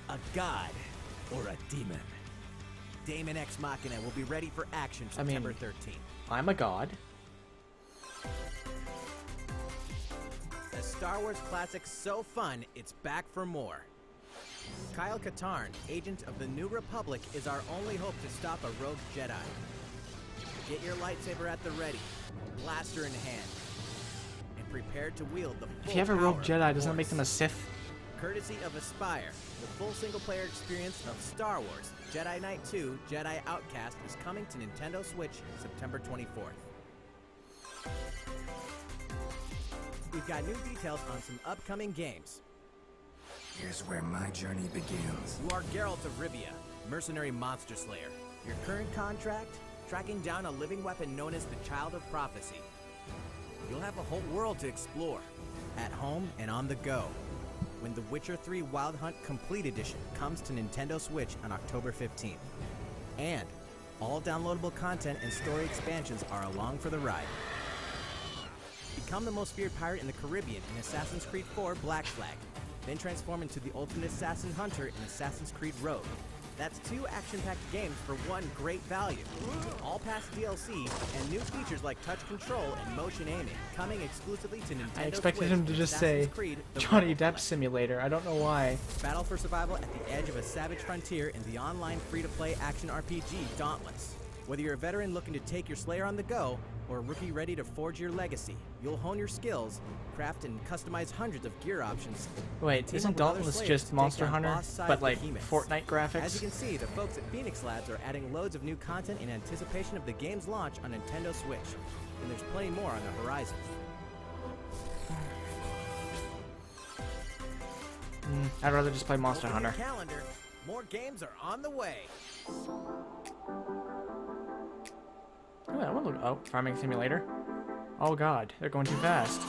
A god or a demon? Daemon X Machina will be ready for action September 13th. I'm a god. A Star Wars classic so fun, it's back for more. Kyle Katarn, agent of the New Republic, is our only hope to stop a rogue Jedi. Get your lightsaber at the ready, blaster in hand, and prepare to wield the full If you have a rogue power Jedi, of doesn't that make Force. them a Sith? Courtesy of Aspire, the full single-player experience of Star Wars Jedi Knight 2 Jedi Outcast is coming to Nintendo Switch September 24th. We've got new details on some upcoming games. Here's where my journey begins. You are Geralt of Rivia, mercenary monster slayer. Your current contract? Tracking down a living weapon known as the Child of Prophecy. You'll have a whole world to explore, at home and on the go, when The Witcher 3 Wild Hunt Complete Edition comes to Nintendo Switch on October 15th. And all downloadable content and story expansions are along for the ride. Become the most feared pirate in the Caribbean in Assassin's Creed 4 Black Flag, then transform into the ultimate assassin hunter in Assassin's Creed Rogue. That's 2 action-packed games for one great value. All past DLC and new features like touch control and motion aiming, coming exclusively to Nintendo I expected Switch him to with just Assassin's say Creed, The Johnny Rebel Depp Flag. Simulator. I don't know why. Battle for survival at the edge of a savage frontier in the online free-to-play action RPG Dauntless. Whether you're a veteran looking to take your Slayer on the go, or a rookie ready to forge your legacy, you'll hone your skills, craft and customize hundreds of gear options. Wait, Team isn't up with other Dauntless Slayers just to take Monster down Hunter, boss-sized but like behemoths. Fortnite As graphics? you can see, the folks at Phoenix Labs are adding loads of new content in anticipation of the game's launch on Nintendo Switch. And there's plenty more on the horizon. I'd rather just play Monster Open your Hunter. calendar. More games are on the way. Oh, that one look. Oh, Farming Simulator. Oh god, they're going too fast.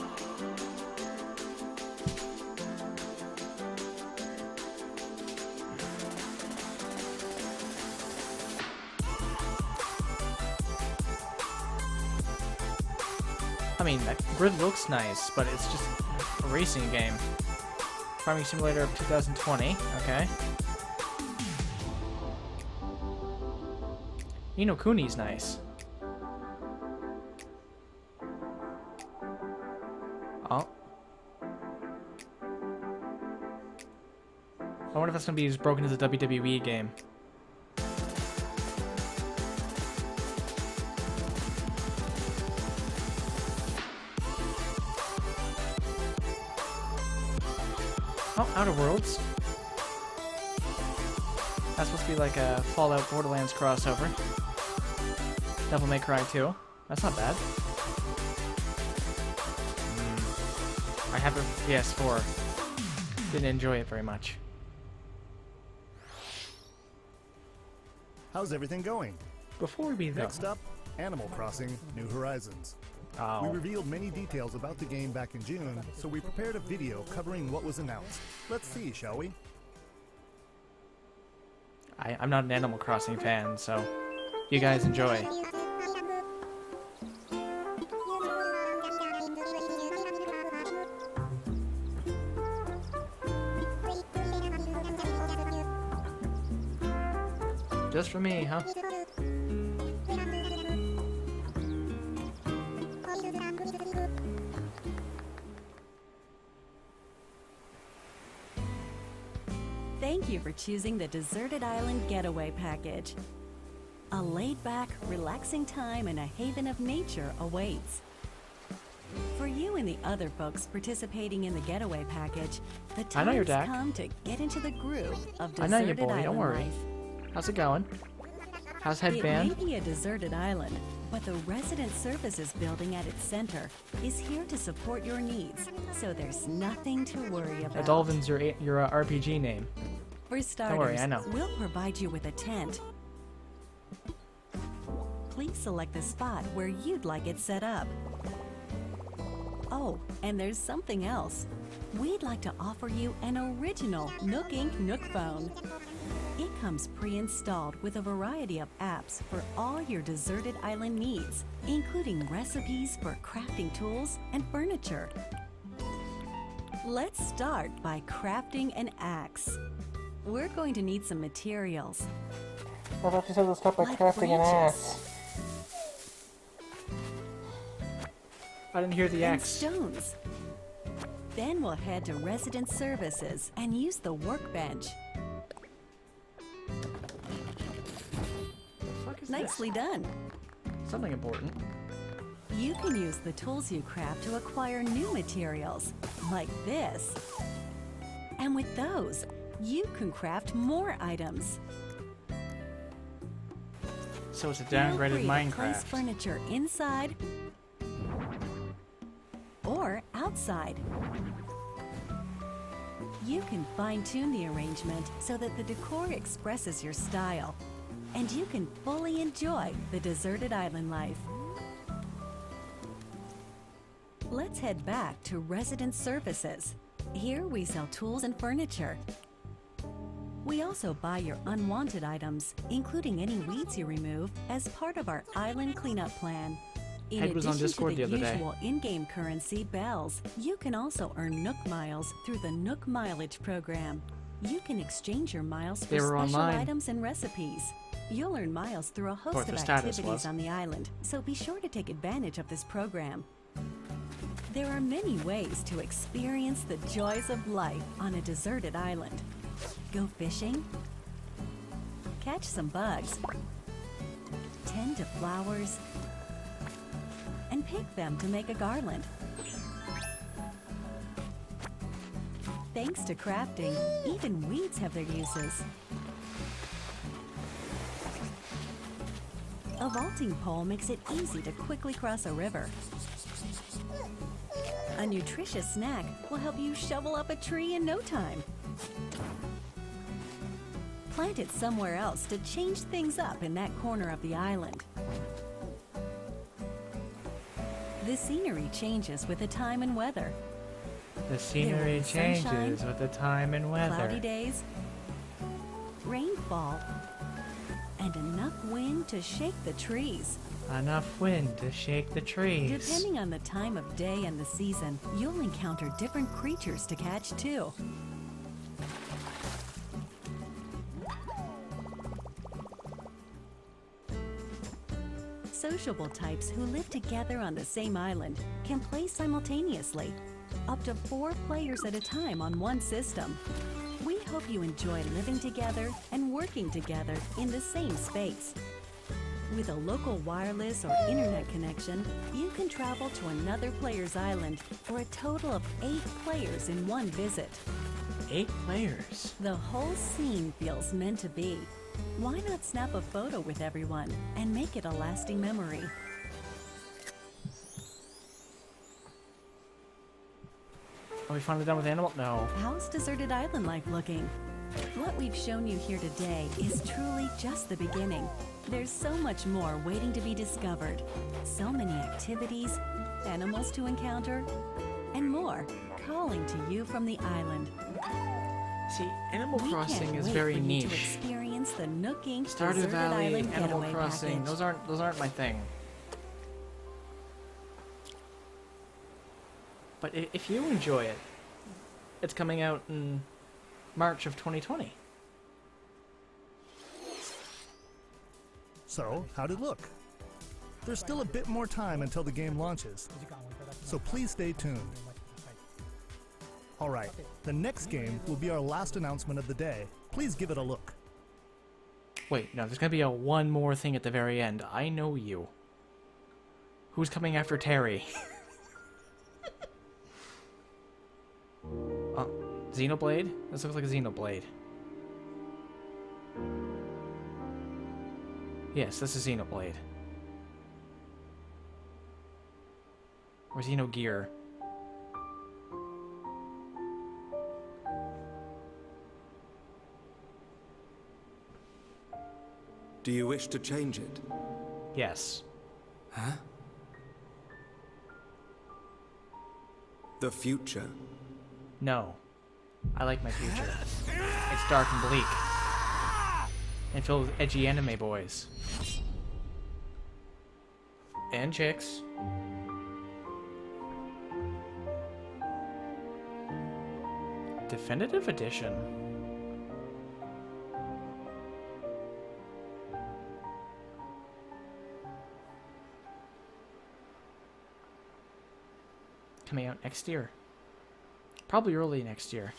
I mean, that grid looks nice, but it's just a racing game. Farming Simulator of 2020, okay. Ni no Kuni's nice. Oh. I wonder if that's gonna be as broken as a WWE game. Oh, Outer Worlds. That's supposed to be like a Fallout Borderlands crossover. Devil May Cry 2. That's not bad. I have a PS4. Didn't enjoy it very much. How's everything going? Before we beat Next up, Animal Crossing New Horizons. We Oh. revealed many details about the game back in June, so we prepared a video covering what was announced. Let's see, shall we? I'm not an Animal Crossing fan, so you guys enjoy. Just for me, huh? Thank you for choosing the Deserted Island Getaway Package. A laid-back, relaxing time and a haven of nature awaits. For you and the other folks participating in the Getaway Package, the I know your time's deck. come to get into the groove of I know you, Deserted boy, Island don't worry. life. How's it going? How's It headband? may be a deserted island, but the Resident Services building at its center is here to support your needs, so there's nothing to worry about. Adolvin's your RPG name. For starters, worry, I know. we'll provide you with a tent. Please select the spot where you'd like it set up. Oh, and there's something else. We'd like to offer you an original Nook Inc. Nook phone. It comes pre-installed with a variety of apps for all your deserted island needs, including recipes for crafting tools and furniture. Let's start by crafting an axe. We're going to need some materials. I thought you said to start by Like crafting an branches. axe. I didn't hear the And axe. stones. Then we'll head to Resident Services and use the workbench. What is Nicely done. this? Something important. You can use the tools you craft to acquire new materials, like this. And with those, you can craft more items. So it's a Feel downgraded free to place Minecraft. furniture inside or outside. You can fine-tune the arrangement so that the decor expresses your style, and you can fully enjoy the deserted island life. Let's head back to Resident Services. Here we sell tools and furniture. We also buy your unwanted items, including any weeds you remove, as part of our island cleanup plan. In Head was on addition Discord to the other day. usual in-game currency, bells, you can also earn Nook miles through the Nook Mileage program. You can exchange your miles for They were special online. items and recipes. You'll earn miles through a host What of the status activities was. on the island, so be sure to take advantage of this program. There are many ways to experience the joys of life on a deserted island. Go fishing, catch some bugs, tend to flowers, and pick them to make a garland. Thanks to crafting, even weeds have their uses. A vaulting pole makes it easy to quickly cross a river. A nutritious snack will help you shovel up a tree in no time. Plant it somewhere else to change things up in that corner of the island. The scenery changes with the time and weather. The scenery sunshine, changes with the time and weather. Cloudy days, rainfall, and enough wind to shake the trees. Enough wind to shake the trees. Depending on the time of day and the season, you'll encounter different creatures to catch too. Sociable types who live together on the same island can play simultaneously, up to 4 players at a time on one system. We hope you enjoy living together and working together in the same space. With a local wireless or internet connection, you can travel to another player's island for a total of 8 players in one visit. 8 players. The whole scene feels meant to be. Why not snap a photo with everyone and make it a lasting memory? Are we finally done with Animal? No. How's Deserted Island life looking? What we've shown you here today is truly just the beginning. There's so much more waiting to be discovered. So many activities, animals to encounter, and more calling to you from the island. See, Animal We Crossing can't is wait very for you to niche. experience the Nook Inc. Stardew Deserted Valley, Island Animal Getaway Crossing, Package. those aren't my thing. But if you enjoy it, it's coming out in March of 2020. So, how'd it look? There's still a bit more time until the game launches, so please stay tuned. Alright, the next game will be our last announcement of the day. Please give it a look. Wait, no, there's gonna be one more thing at the very end. I know you. Who's coming after Terry? Xenoblade? This looks like a Xenoblade. Yes, this is Xenoblade. Or Xenogear. Do you wish to change it? Yes. Huh? The future? No. I like my future. It's dark and bleak. And filled with edgy anime boys. And chicks. Definitive Edition. Coming out next year. Probably early next year.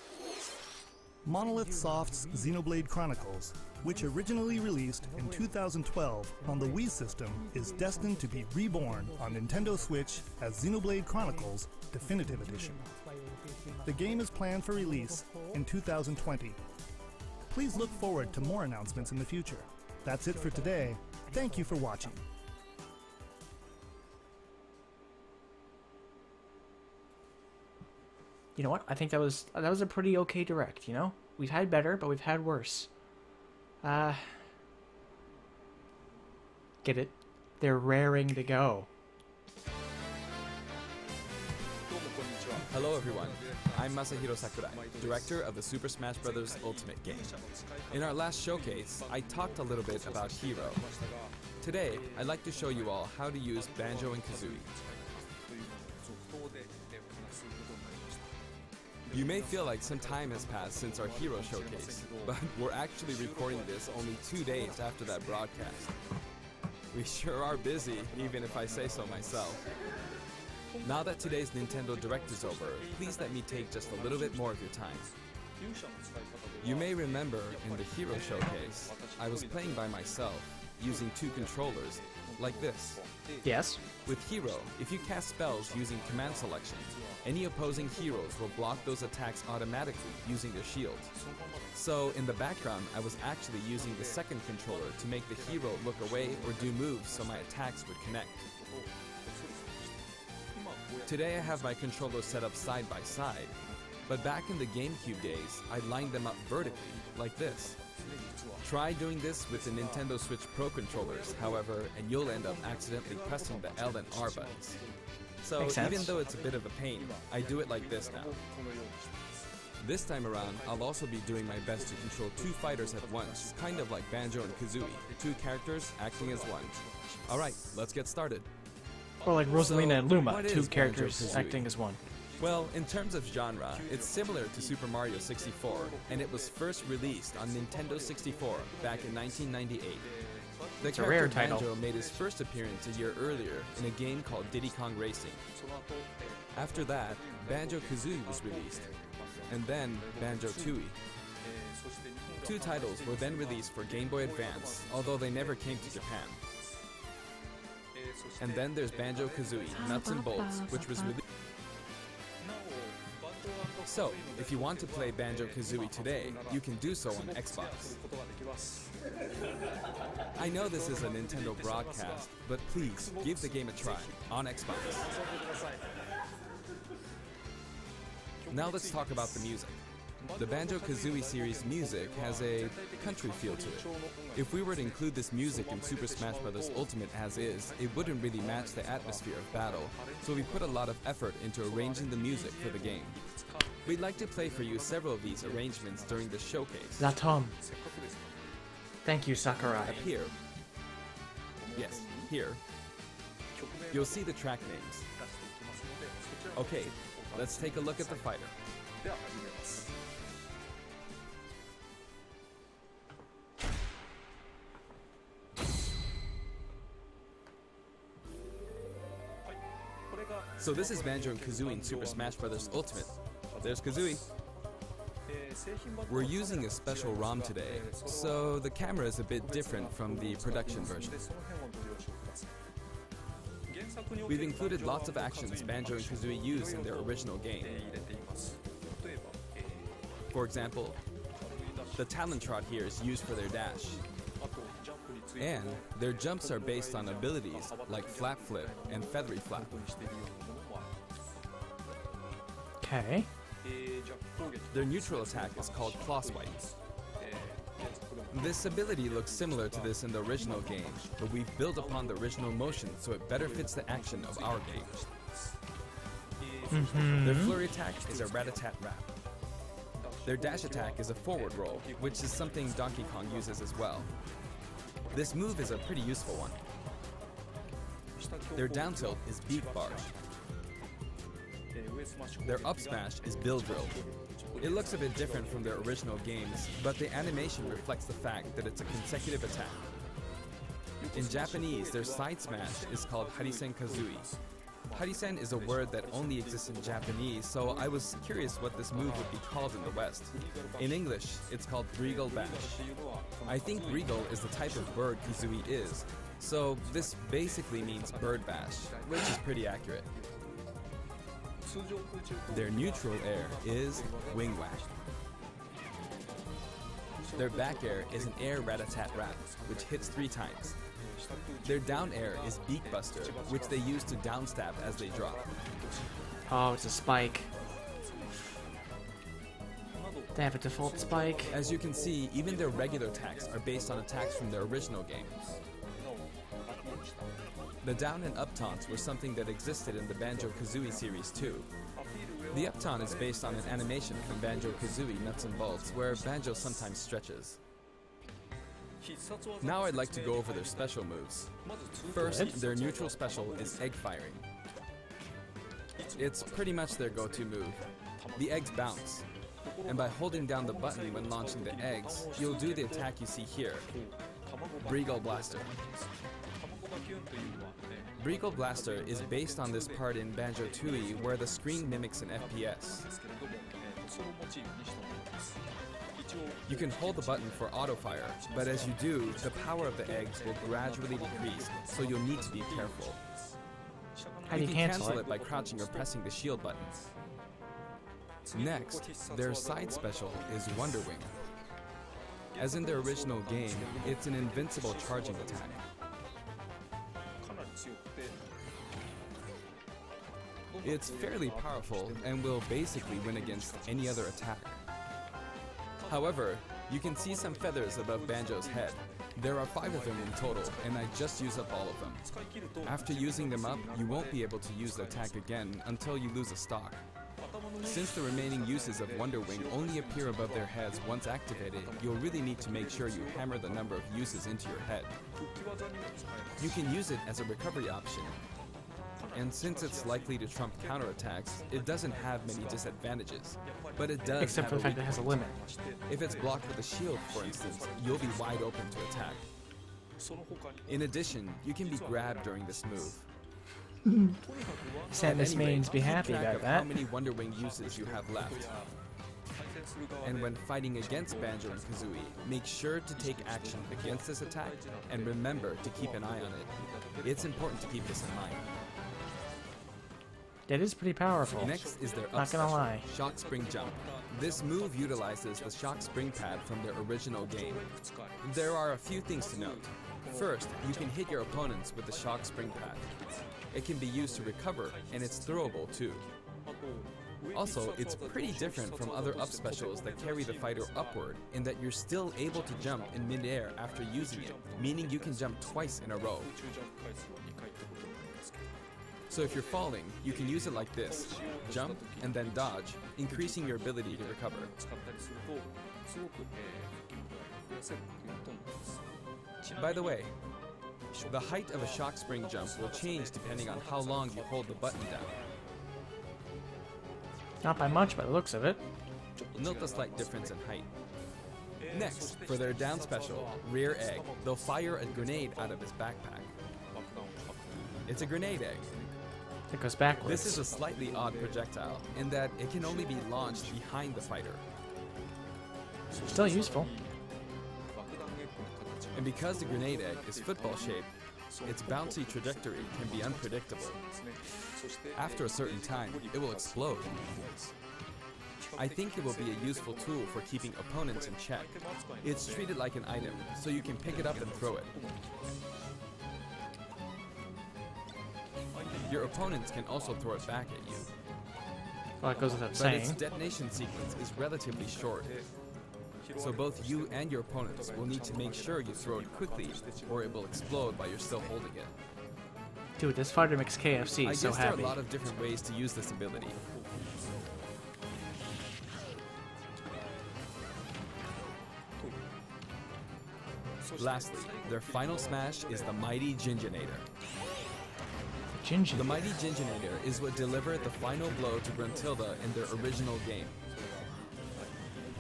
Monolith Soft's Xenoblade Chronicles, which originally released in 2012 on the Wii system, is destined to be reborn on Nintendo Switch as Xenoblade Chronicles Definitive Edition. The game is planned for release in 2020. Please look forward to more announcements in the future. That's it for today. Thank you for watching. You know what? I think that was a pretty okay direct, you know? We've had better, but we've had worse. Get it? They're raring to go. Hello everyone, I'm Masahiro Sakurai, director of the Super Smash Bros. Ultimate game. In our last showcase, I talked a little bit about Hero. Today, I'd like to show you all how to use Banjo and Kazooie. You may feel like some time has passed since our Hero showcase, but we're actually recording this only 2 days after that broadcast. We sure are busy, even if I say so myself. Now that today's Nintendo Direct is over, please let me take just a little bit more of your time. You may remember in the Hero showcase, I was playing by myself, using 2 controllers, like this. Yes? With Hero, if you cast spells using command selection, any opposing heroes will block those attacks automatically using their shields. So in the background, I was actually using the second controller to make the hero look away or do moves so my attacks would connect. Today I have my controllers set up side by side, but back in the GameCube days, I lined them up vertically, like this. Try doing this with the Nintendo Switch Pro controllers, however, and you'll end up accidentally pressing the L and R buttons. So even though it's a bit of a pain, I do it like this now. This time around, I'll also be doing my best to control 2 fighters at once, kind of like Banjo and Kazooie, 2 characters acting as one. Alright, let's get started. Or like Rosalina So, and Luma, what 2 is characters Banjo-Kazooie? acting as one. Well, in terms of genre, it's similar to Super Mario 64, and it was first released on Nintendo 64 back in 1998. The It's a rare character title. Banjo made his first appearance a year earlier in a game called Diddy Kong Racing. After that, Banjo-Kazooie was released, and then Banjo-Tooie. 2 titles were then released for Game Boy Advance, although they never came to Japan. And then there's Banjo-Kazooie Nuts and Bolts, which was released. So, if you want to play Banjo-Kazooie today, you can do so on Xbox. I know this is a Nintendo broadcast, but please give the game a try on Xbox. Now let's talk about the music. The Banjo-Kazooie series music has a country feel to it. If we were to include this music in Super Smash Bros. Ultimate as is, it wouldn't really match the atmosphere of battle, so we put a lot of effort into arranging the music for the game. We'd like to play for you several of these arrangements during the showcase. La Tom. Thank you, Sakurai. Up here. Yes, here. You'll see the track names. Okay, let's take a look at the fighter. So this is Banjo and Kazooie in Super Smash Bros. Ultimate. There's Kazooie. We're using a special ROM today, so the camera is a bit different from the production version. We've included lots of actions Banjo and Kazooie use in their original game. For example, the Talon Trot here is used for their dash. And their jumps are based on abilities like Flap Flip and Feathery Flap. Okay. Their neutral attack is called Claw Swipe. This ability looks similar to this in the original game, but we've built upon the original motion so it better fits the action of our game. Their flurry attack is a rat-a-tat-rat. Their dash attack is a forward roll, which is something Donkey Kong uses as well. This move is a pretty useful one. Their down tilt is Beak Barge. Their up smash is Bill Drill. It looks a bit different from their original games, but the animation reflects the fact that it's a consecutive attack. In Japanese, their side smash is called Harisen Kazooie. Harisen is a word that only exists in Japanese, so I was curious what this move would be called in the West. In English, it's called Regal Bash. I think Regal is the type of bird Kazooie is, so this basically means bird bash, which is pretty accurate. Their neutral air is Wing Whack. Their back air is an air rat-a-tat-rat, which hits 3 times. Their down air is Beak Buster, which they use to downstab as they drop. Oh, it's a spike. They have a default spike. As you can see, even their regular attacks are based on attacks from their original game. The down and up taunts were something that existed in the Banjo-Kazooie series too. The up taunt is based on an animation from Banjo-Kazooie Nuts and Bolts, where Banjo sometimes stretches. Now I'd like to go over their special moves. First, their neutral special is egg firing. It's pretty much their go-to move. The eggs bounce, and by holding down the button when launching the eggs, you'll do the attack you see here, Breagle Blaster. Breagle Blaster is based on this part in Banjo-Tooie where the screen mimics an FPS. You can hold the button for auto-fire, but as you do, the power of the eggs will gradually decrease, so you'll need to be careful. How do you can cancel it by crouching or pressing the shield button. Next, their side special is Wonder Wing. As in their original game, it's an invincible charging attack. It's fairly powerful and will basically win against any other attack. However, you can see some feathers above Banjo's head. There are 5 of them in total, and I just used up all of them. After using them up, you won't be able to use the attack again until you lose a stock. Since the remaining uses of Wonder Wing only appear above their heads once activated, you'll really need to make sure you hammer the number of uses into your head. You can use it as a recovery option, and since it's likely to trump counterattacks, it doesn't have many disadvantages, but it does Except for the fact that it has a limit. If it's blocked with a shield, for instance, you'll be wide open to attack. In addition, you can be grabbed during this move. Samus mains be happy keep track about of that. how many Wonder Wing uses you have left. And when fighting against Banjo and Kazooie, make sure to take action against this attack and remember to keep an eye on it. It's important to keep this in mind. That is pretty powerful. Next is their up Not gonna special, lie. Shock Spring Jump. This move utilizes the Shock Spring pad from their original game. There are a few things to note. First, you can hit your opponents with the Shock Spring pad. It can be used to recover, and it's throwable too. Also, it's pretty different from other up specials that carry the fighter upward in that you're still able to jump in midair after using it, meaning you can jump twice in a row. So if you're falling, you can use it like this, jump and then dodge, increasing your ability to recover. By the way, the height of a shock spring jump will change depending on how long you hold the button down. Not by much by the looks of it. Note the slight difference in height. Next, for their down special, Rear Egg, they'll fire a grenade out of his backpack. It's a grenade egg. It goes backwards. This is a slightly odd projectile in that it can only be launched behind the fighter. Still useful. And because the grenade egg is football shaped, its bouncy trajectory can be unpredictable. After a certain time, it will explode. I think it will be a useful tool for keeping opponents in check. It's treated like an item, so you can pick it up and throw it. Your opponents can also throw it back at you. Well, it goes without But saying. its detonation sequence is relatively short. So both you and your opponents will need to make sure you throw it quickly, or it will explode while you're still holding it. Dude, this fighter makes KFC I so guess there are happy. a lot of different ways to use this ability. Lastly, their final smash is the Mighty Ginginator. The Mighty Ginginator is what delivered the final blow to Gruntilda in their original game.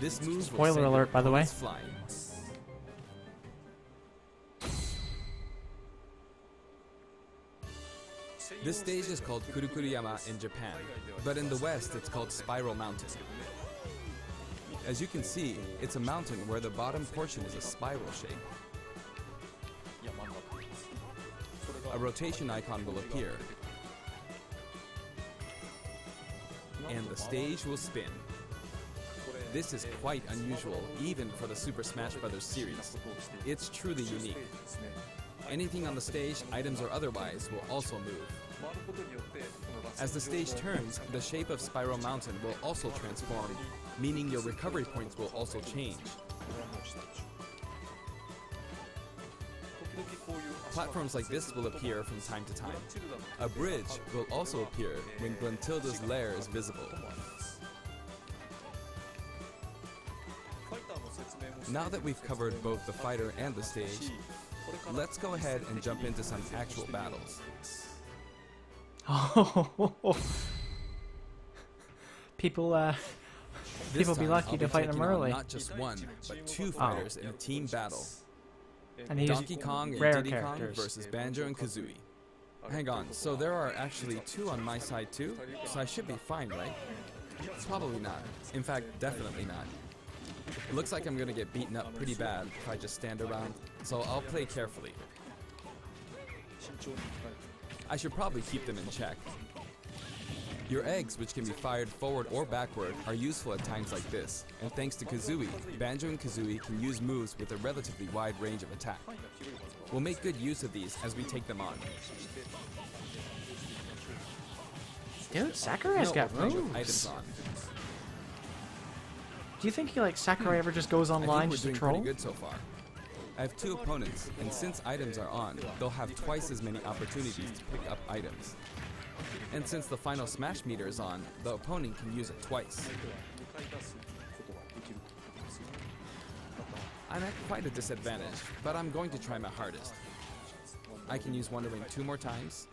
This move will Spoiler send alert, by the way. opponents flying. This stage is called Kurukuruyama in Japan, but in the West it's called Spiral Mountain. As you can see, it's a mountain where the bottom portion is a spiral shape. A rotation icon will appear, and the stage will spin. This is quite unusual, even for the Super Smash Bros. Series. It's truly unique. Anything on the stage, items or otherwise, will also move. As the stage turns, the shape of Spiral Mountain will also transform, meaning your recovery points will also change. Platforms like this will appear from time to time. A bridge will also appear when Gruntilda's lair is visible. Now that we've covered both the fighter and the stage, let's go ahead and jump into some actual battles. Oh, people This be time, lucky I'll to fight taking them on early. Not just one, but two fighters in a team battle. And he's Donkey Kong and rare Diddy Kong characters. versus Banjo and Kazooie. Hang on, so there are actually two on my side too? So I should be fine, right? Probably not. In fact, definitely not. It looks like I'm gonna get beaten up pretty bad if I just stand around, so I'll play carefully. I should probably keep them in check. Your eggs, which can be fired forward or backward, are useful at times like this, and thanks to Kazooie, Banjo and Kazooie can use moves with a relatively wide range of attack. We'll make good use of these as we take them on. Dude, Sakurai's got we're playing with moves. items on. Do you think Sakurai ever just goes online I think just we're to doing troll? pretty good so far. I have two opponents, and since items are on, they'll have twice as many opportunities to pick up items. And since the final smash meter is on, the opponent can use it twice. I'm at quite a disadvantage, but I'm going to try my hardest. I can use Wonder Wing 2 more times.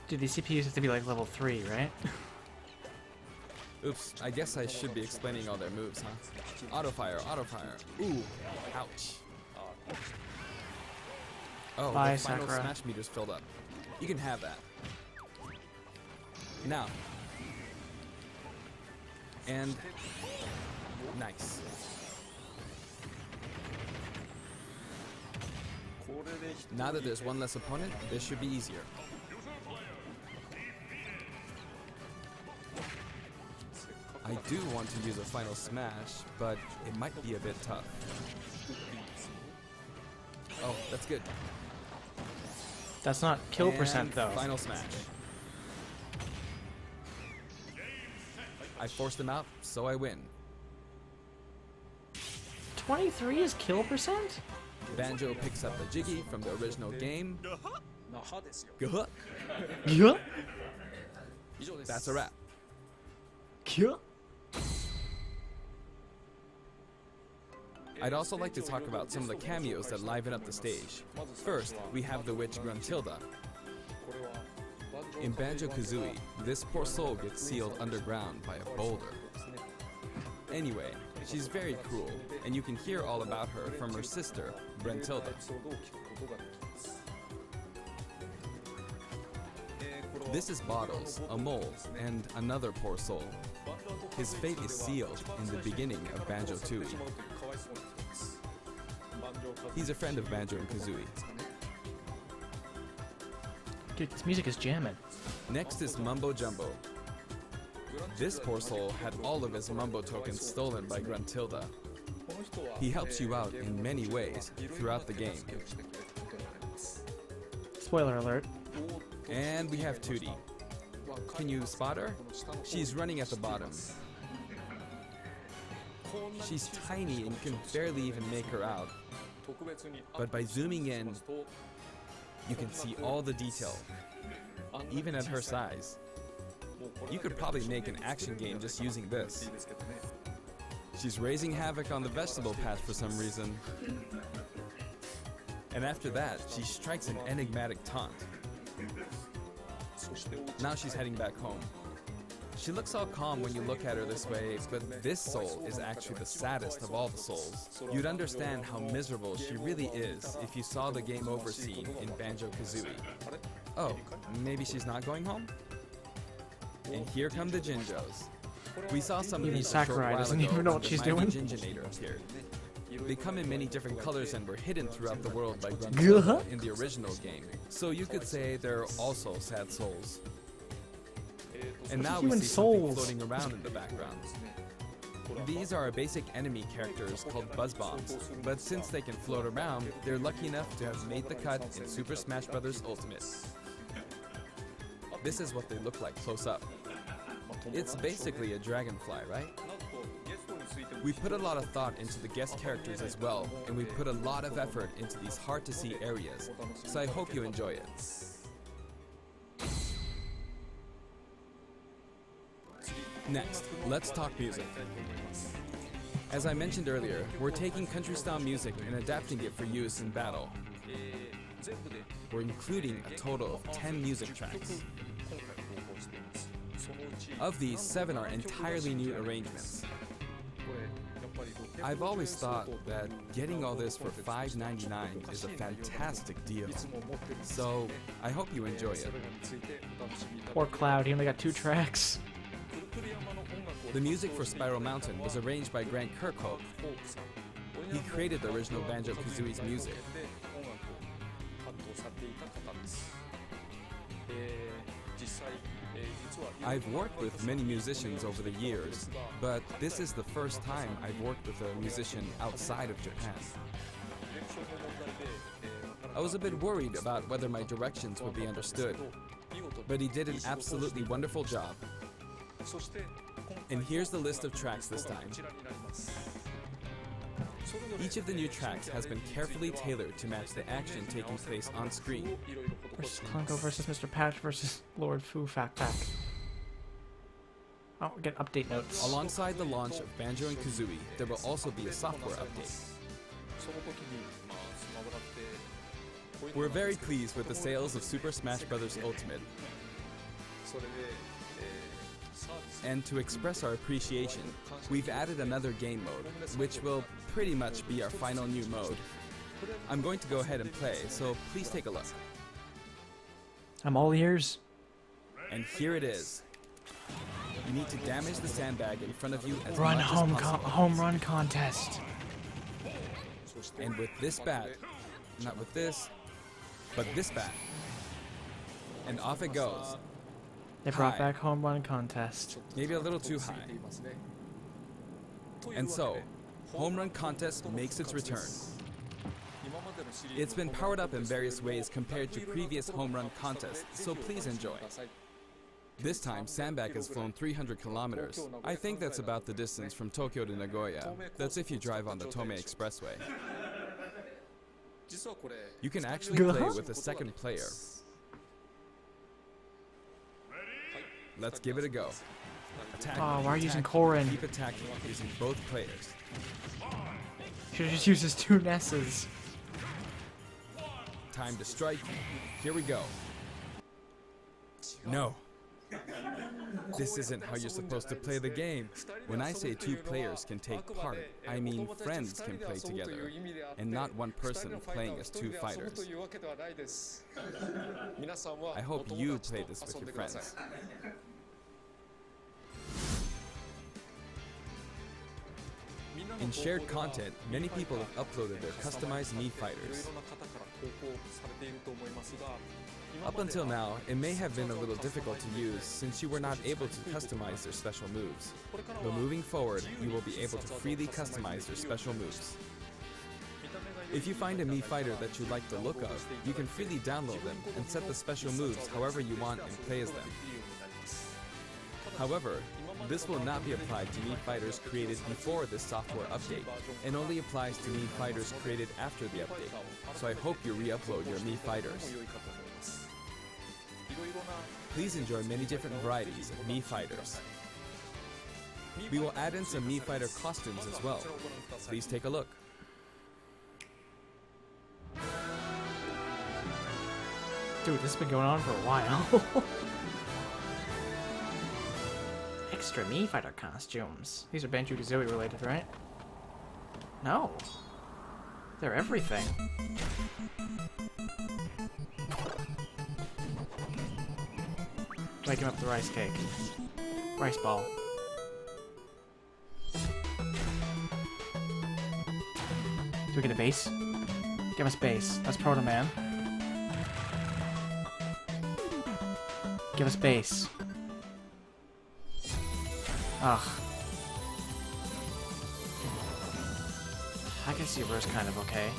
Dude, these CPUs have to be like level 3, right? Oops, I guess I should be explaining all their moves, huh? Auto fire, auto fire. Ooh, ouch. Oh, Bye, the final Sakura. smash meter's filled up. You can have that. Now. And nice. Now that there's one less opponent, this should be easier. I do want to use a final smash, but it might be a bit tough. Oh, that's good. That's not kill And percent though. Final smash. I forced him out, so I win. 23 is kill percent? Banjo picks up the Jiggy from the original game. Guh. Yeah. That's a wrap. Yeah. I'd also like to talk about some of the cameos that liven up the stage. First, we have the witch Gruntilda. In Banjo-Kazooie, this poor soul gets sealed underground by a boulder. Anyway, she's very cruel, and you can hear all about her from her sister, Brentilda. This is Bottles, a mole, and another poor soul. His fate is sealed in the beginning of Banjo-Tooie. He's a friend of Banjo and Kazooie. Dude, this music is jamming. Next is Mumbo Jumbo. This poor soul had all of his Mumbo tokens stolen by Gruntilda. He helps you out in many ways throughout the game. Spoiler alert. And we have Tootie. Can you spot her? She's running at the bottom. She's tiny and you can barely even make her out. But by zooming in, you can see all the detail, even at her size. You could probably make an action game just using this. She's raising havoc on the vegetable patch for some reason. And after that, she strikes an enigmatic taunt. Now she's heading back home. She looks all calm when you look at her this way, but this soul is actually the saddest of all the souls. You'd understand how miserable she really is if you saw the game over scene in Banjo-Kazooie. Oh, maybe she's not going home? And here come the Jinjos. We saw some of these a short while doesn't ago even know when what the she's mighty doing. Jinjonator appeared. They come in many different colors and were hidden throughout the world by Gruntilda in the original game. So you could say they're also sad souls. And now we see something floating around in the background. These are our basic enemy characters called Buzz Bombs, but since they can float around, they're lucky enough to have made the cut in Super Smash Bros. Ultimate. This is what they look like close up. It's basically a dragonfly, right? We put a lot of thought into the guest characters as well, and we put a lot of effort into these hard-to-see areas, so I hope you enjoy it. Next, let's talk music. As I mentioned earlier, we're taking country-style music and adapting it for use in battle. We're including a total of 10 music tracks. Of these, 7 are entirely new arrangements. I've always thought that getting all this for $5.99 is a fantastic deal. So, I hope you enjoy it. Poor Cloud, he only got 2 tracks. The music for Spiral Mountain was arranged by Grant Kirkhope. He created the original Banjo-Kazooie's music. I've worked with many musicians over the years, but this is the first time I've worked with a musician outside of Japan. I was a bit worried about whether my directions would be understood, but he did an absolutely wonderful job. And here's the list of tracks this time. Each of the new tracks has been carefully tailored to match the action taking place on screen. Versus Clunko versus Mr. Patch versus Lord Fu Fact Pack. Oh, we get update notes. Alongside the launch of Banjo and Kazooie, there will also be a software update. We're very pleased with the sales of Super Smash Bros. Ultimate. And to express our appreciation, we've added another game mode, which will pretty much be our final new mode. I'm going to go ahead and play, so please take a look. I'm all ears. And here it is. You need to damage the sandbag in front of you as Run much home as possible. home run contest. And with this bat, not with this, but this bat. And off it goes. They brought High. back home run contest. Maybe a little too high. And so, Home Run Contest makes its return. It's been powered up in various ways compared to previous Home Run contests, so please enjoy. This time, Sandbag has flown 300 kilometers. I think that's about the distance from Tokyo to Nagoya. That's if you drive on the Tome Expressway. You can actually play with a second player. Let's give it a go. Attack. Oh, why are you using attack, Korin? Keep attacking using both players. Should've just used his 2 Nesses. Time to strike. Here we go. No. This isn't how you're supposed to play the game. When I say 2 players can take part, I mean friends can play together, and not one person playing as 2 fighters. I hope you play this with your friends. In shared content, many people have uploaded their customized Mii fighters. Up until now, it may have been a little difficult to use since you were not able to customize their special moves. But moving forward, you will be able to freely customize their special moves. If you find a Mii fighter that you like the look of, you can freely download them and set the special moves however you want and play as them. However, this will not be applied to Mii fighters created before this software update, and only applies to Mii fighters created after the update. So I hope you re-upload your Mii fighters. Please enjoy many different varieties of Mii fighters. We will add in some Mii fighter costumes as well. Please take a look. Dude, this has been going on for a while. Extra Mii fighter costumes. These are Banjo-Kazooie related, right? No. They're everything. Wake him up with the rice cake. Rice ball. Do we get a base? Give us base. That's Proto Man. Give us base. Ugh. I guess Uber's kind of okay.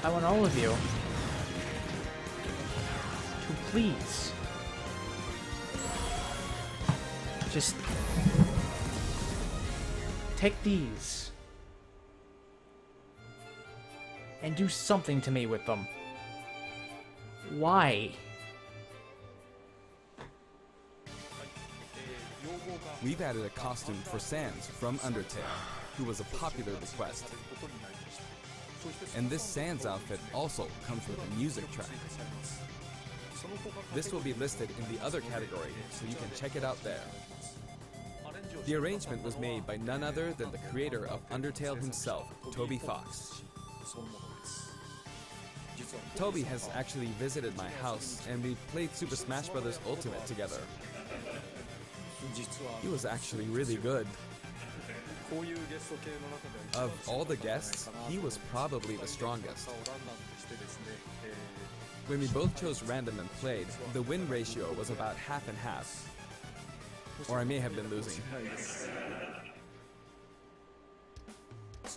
I want all of you to please just take these and do something to me with them. Why? We've added a costume for Sans from Undertale, who was a popular request. And this Sans outfit also comes with a music track. This will be listed in the other category, so you can check it out there. The arrangement was made by none other than the creator of Undertale himself, Toby Fox. Toby has actually visited my house, and we played Super Smash Bros. Ultimate together. He was actually really good. Of all the guests, he was probably the strongest. When we both chose random and played, the win ratio was about half and half. Or I may have been losing.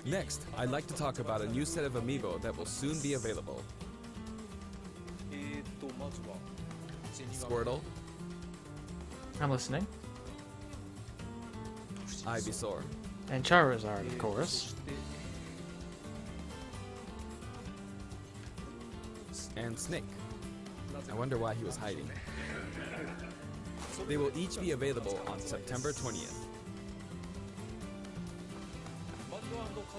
Next, I'd like to talk about a new set of amiibo that will soon be available. Squirtle, I'm listening. Ivysaur, And Charizard, of course. and Snake. I wonder why he was hiding. They will each be available on September 20th.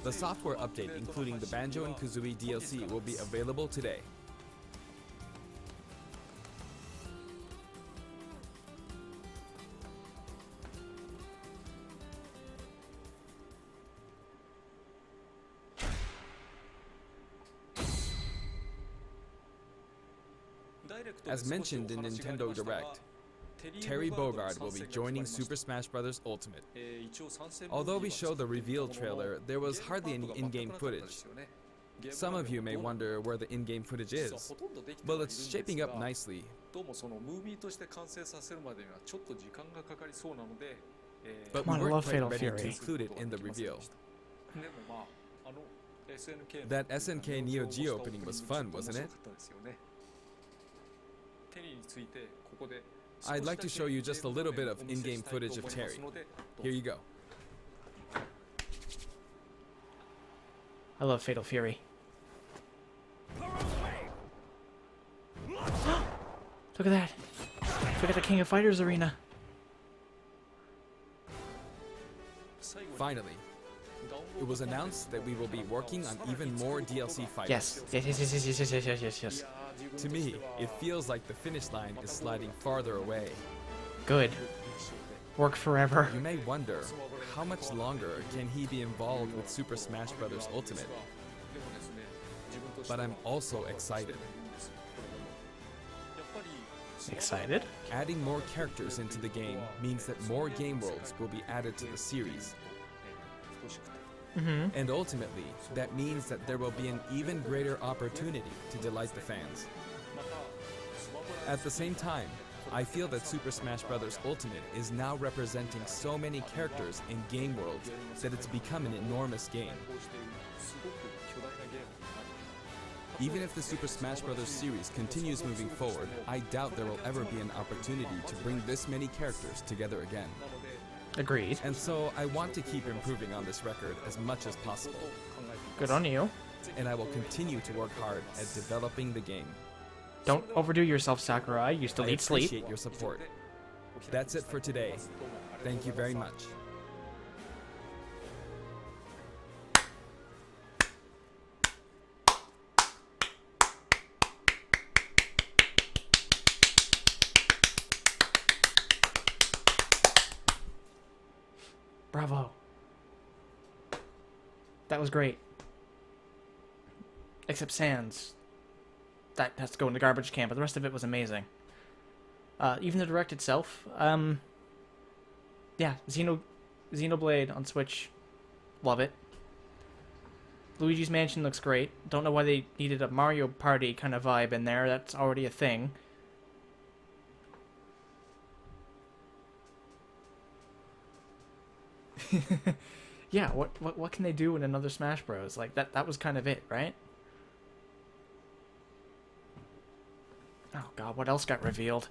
The software update, including the Banjo and Kazooie DLC, will be available today. As mentioned in Nintendo Direct, Terry Bogard will be joining Super Smash Bros. Ultimate. Although we showed the reveal trailer, there was hardly any in-game footage. Some of you may wonder where the in-game footage is. Well, it's shaping up nicely. But we Come on, I weren't love quite Fatal ready to Fury. include it in the reveal. That SNK Neo Geo opening was fun, wasn't it? I'd like to show you just a little bit of in-game footage of Terry. Here you go. I love Fatal Fury. Look at that. Look at the King of Fighters arena. Finally, it was announced that we will be working on even more DLC fighters. Yes. Yes. To me, it feels like the finish line is sliding farther away. Good. Work forever. You may wonder, how much longer can he be involved with Super Smash Bros. Ultimate? But I'm also excited. Excited? Adding more characters into the game means that more game worlds will be added to the series. And ultimately, that means that there will be an even greater opportunity to delight the fans. At the same time, I feel that Super Smash Bros. Ultimate is now representing so many characters in game worlds that it's become an enormous game. Even if the Super Smash Bros. Series continues moving forward, I doubt there will ever be an opportunity to bring this many characters together again. Agreed. And so I want to keep improving on this record as much as possible. Good on you. And I will continue to work hard at developing the game. Don't overdo yourself, Sakurai. You still I need sleep. appreciate your support. That's it for today. Thank you very much. Bravo. That was great. Except Sans. That has to go in the garbage can, but the rest of it was amazing. Even the Direct itself, yeah, Xenoblade on Switch, love it. Luigi's Mansion looks great. Don't know why they needed a Mario Party kind of vibe in there. That's already a thing. Yeah, what can they do in another Smash Bros? Like that was kind of it, right? Oh god, what else got revealed?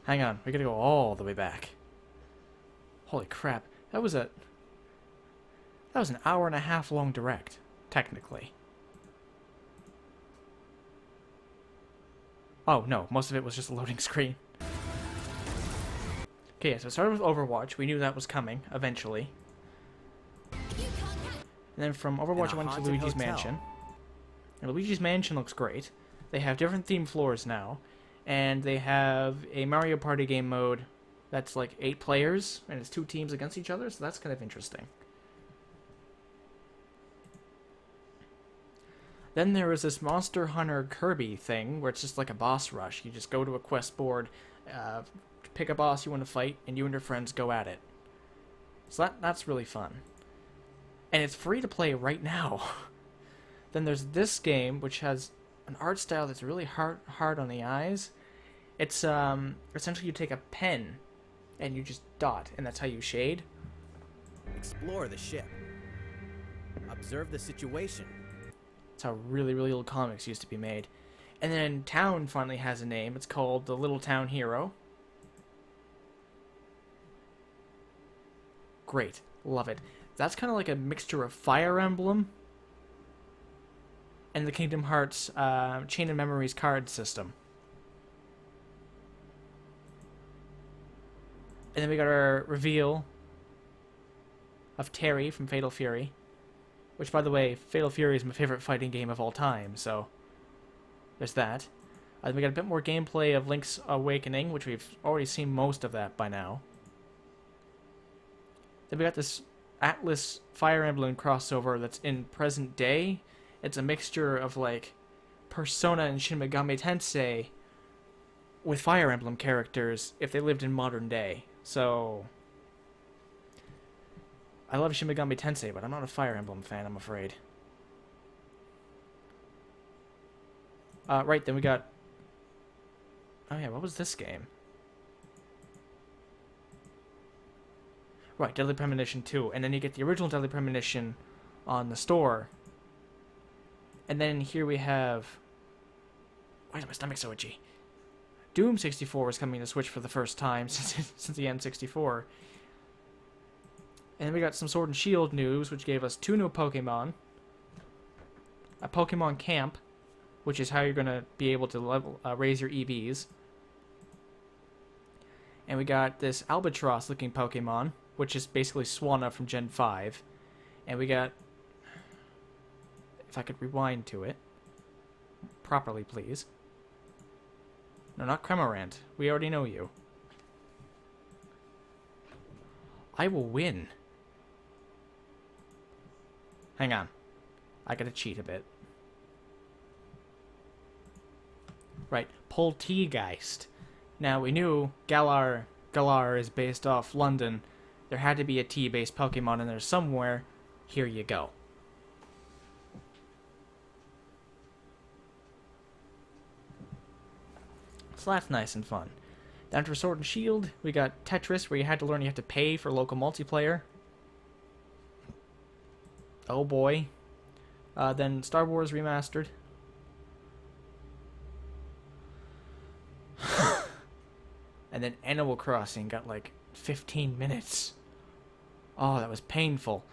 Hang on, we gotta go all the way back. Holy crap. That was an hour and a half long Direct, technically. Oh, no, most of it was just a loading screen. Okay, yeah, so it started with Overwatch. We knew that was coming, eventually. And then from Overwatch, I went to Luigi's Mansion. And Luigi's Mansion looks great. They have different themed floors now. And they have a Mario Party game mode that's like 8 players, and it's 2 teams against each other, so that's kind of interesting. Then there was this Monster Hunter Kirby thing, where it's just like a boss rush. You just go to a quest board, pick a boss you want to fight, and you and your friends go at it. So that's really fun. And it's free to play right now. Then there's this game, which has an art style that's really hard on the eyes. It's essentially you take a pen, and you just dot, and that's how you shade. Explore the ship. Observe the situation. That's how really, really old comics used to be made. And then Town finally has a name. It's called the Little Town Hero. Great. Love it. That's kind of like a mixture of Fire Emblem and the Kingdom Hearts Chain of Memories card system. And then we got our reveal of Terry from Fatal Fury. Which, by the way, Fatal Fury is my favorite fighting game of all time, so there's that. We got a bit more gameplay of Link's Awakening, which we've already seen most of that by now. Then we got this Atlas Fire Emblem crossover that's in present day. It's a mixture of like Persona and Shin Megami Tensei with Fire Emblem characters if they lived in modern day. So I love Shin Megami Tensei, but I'm not a Fire Emblem fan, I'm afraid. Right, then we got... Oh yeah, what was this game? Right, Deadly Premonition 2. And then you get the original Deadly Premonition on the store. And then here we have... Why is my stomach so itchy? Doom 64 is coming to Switch for the first time since the N64. And then we got some Sword and Shield news, which gave us 2 new Pokemon. A Pokemon Camp, which is how you're going to be able to level, raise your EVs. And we got this Albatross-looking Pokemon, which is basically Swanna from Gen 5. And we got... If I could rewind to it. Properly, please. No, not Cramorant. We already know you. I will win. Hang on. I gotta cheat a bit. Right, Poltegeist. Now, we knew Galar is based off London. There had to be a T-based Pokemon in there somewhere. Here you go. So that's nice and fun. Down to Sword and Shield, we got Tetris, where you had to learn you have to pay for local multiplayer. Oh boy. Then Star Wars Remastered. And then Animal Crossing got like 15 minutes. Oh, that was painful.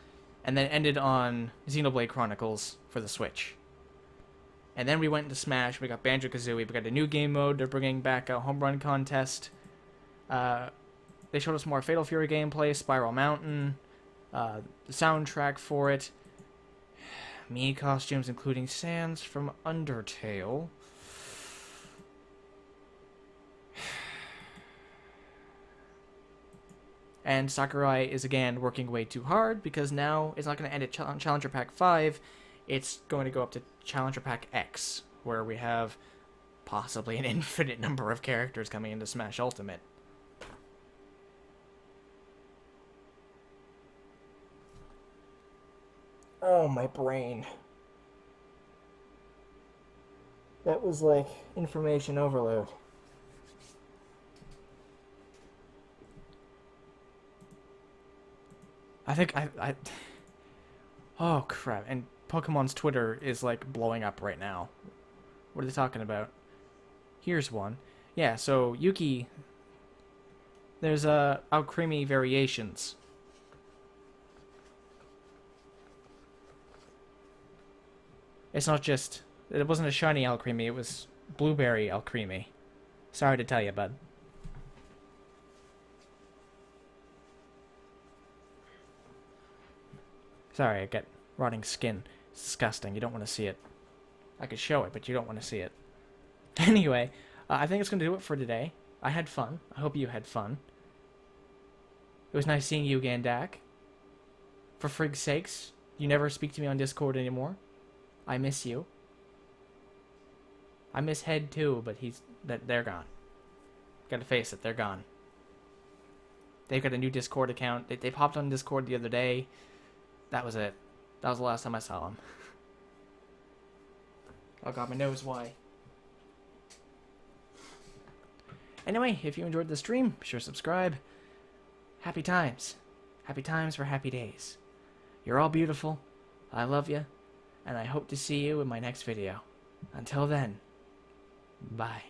And then ended on Xenoblade Chronicles for the Switch. And then we went into Smash. We got Banjo-Kazooie. We got a new game mode. They're bringing back a home run contest. They showed us more Fatal Fury gameplay, Spiral Mountain, the soundtrack for it, Mii costumes, including Sans from Undertale. And Sakurai is again working way too hard because now it's not going to end at Challenger Pack 5. It's going to go up to Challenger Pack X, where we have possibly an infinite number of characters coming into Smash Ultimate. Oh, my brain. That was like information overload. I think I oh crap, and Pokemon's Twitter is like blowing up right now. What are they talking about? Here's one. Yeah, so Yuki, there's Alcremie variations. It's not just, it wasn't a shiny Alcremie, it was blueberry Alcremie. Sorry to tell you, bud. Sorry, I get rotting skin. It's disgusting. You don't want to see it. I could show it, but you don't want to see it. Anyway, I think it's going to do it for today. I had fun. I hope you had fun. It was nice seeing you, Gandak. For frig's sakes, you never speak to me on Discord anymore. I miss you. I miss Head too, but they're gone. Gotta face it, they're gone. They've got a new Discord account. They popped on Discord the other day. That was it. That was the last time I saw him. Oh god, my nose, why? Anyway, if you enjoyed the stream, be sure to subscribe. Happy times. Happy times for happy days. You're all beautiful. I love you. And I hope to see you in my next video. Until then, bye.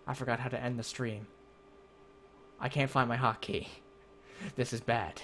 I forgot how to end the stream. I can't find my hotkey. This is bad.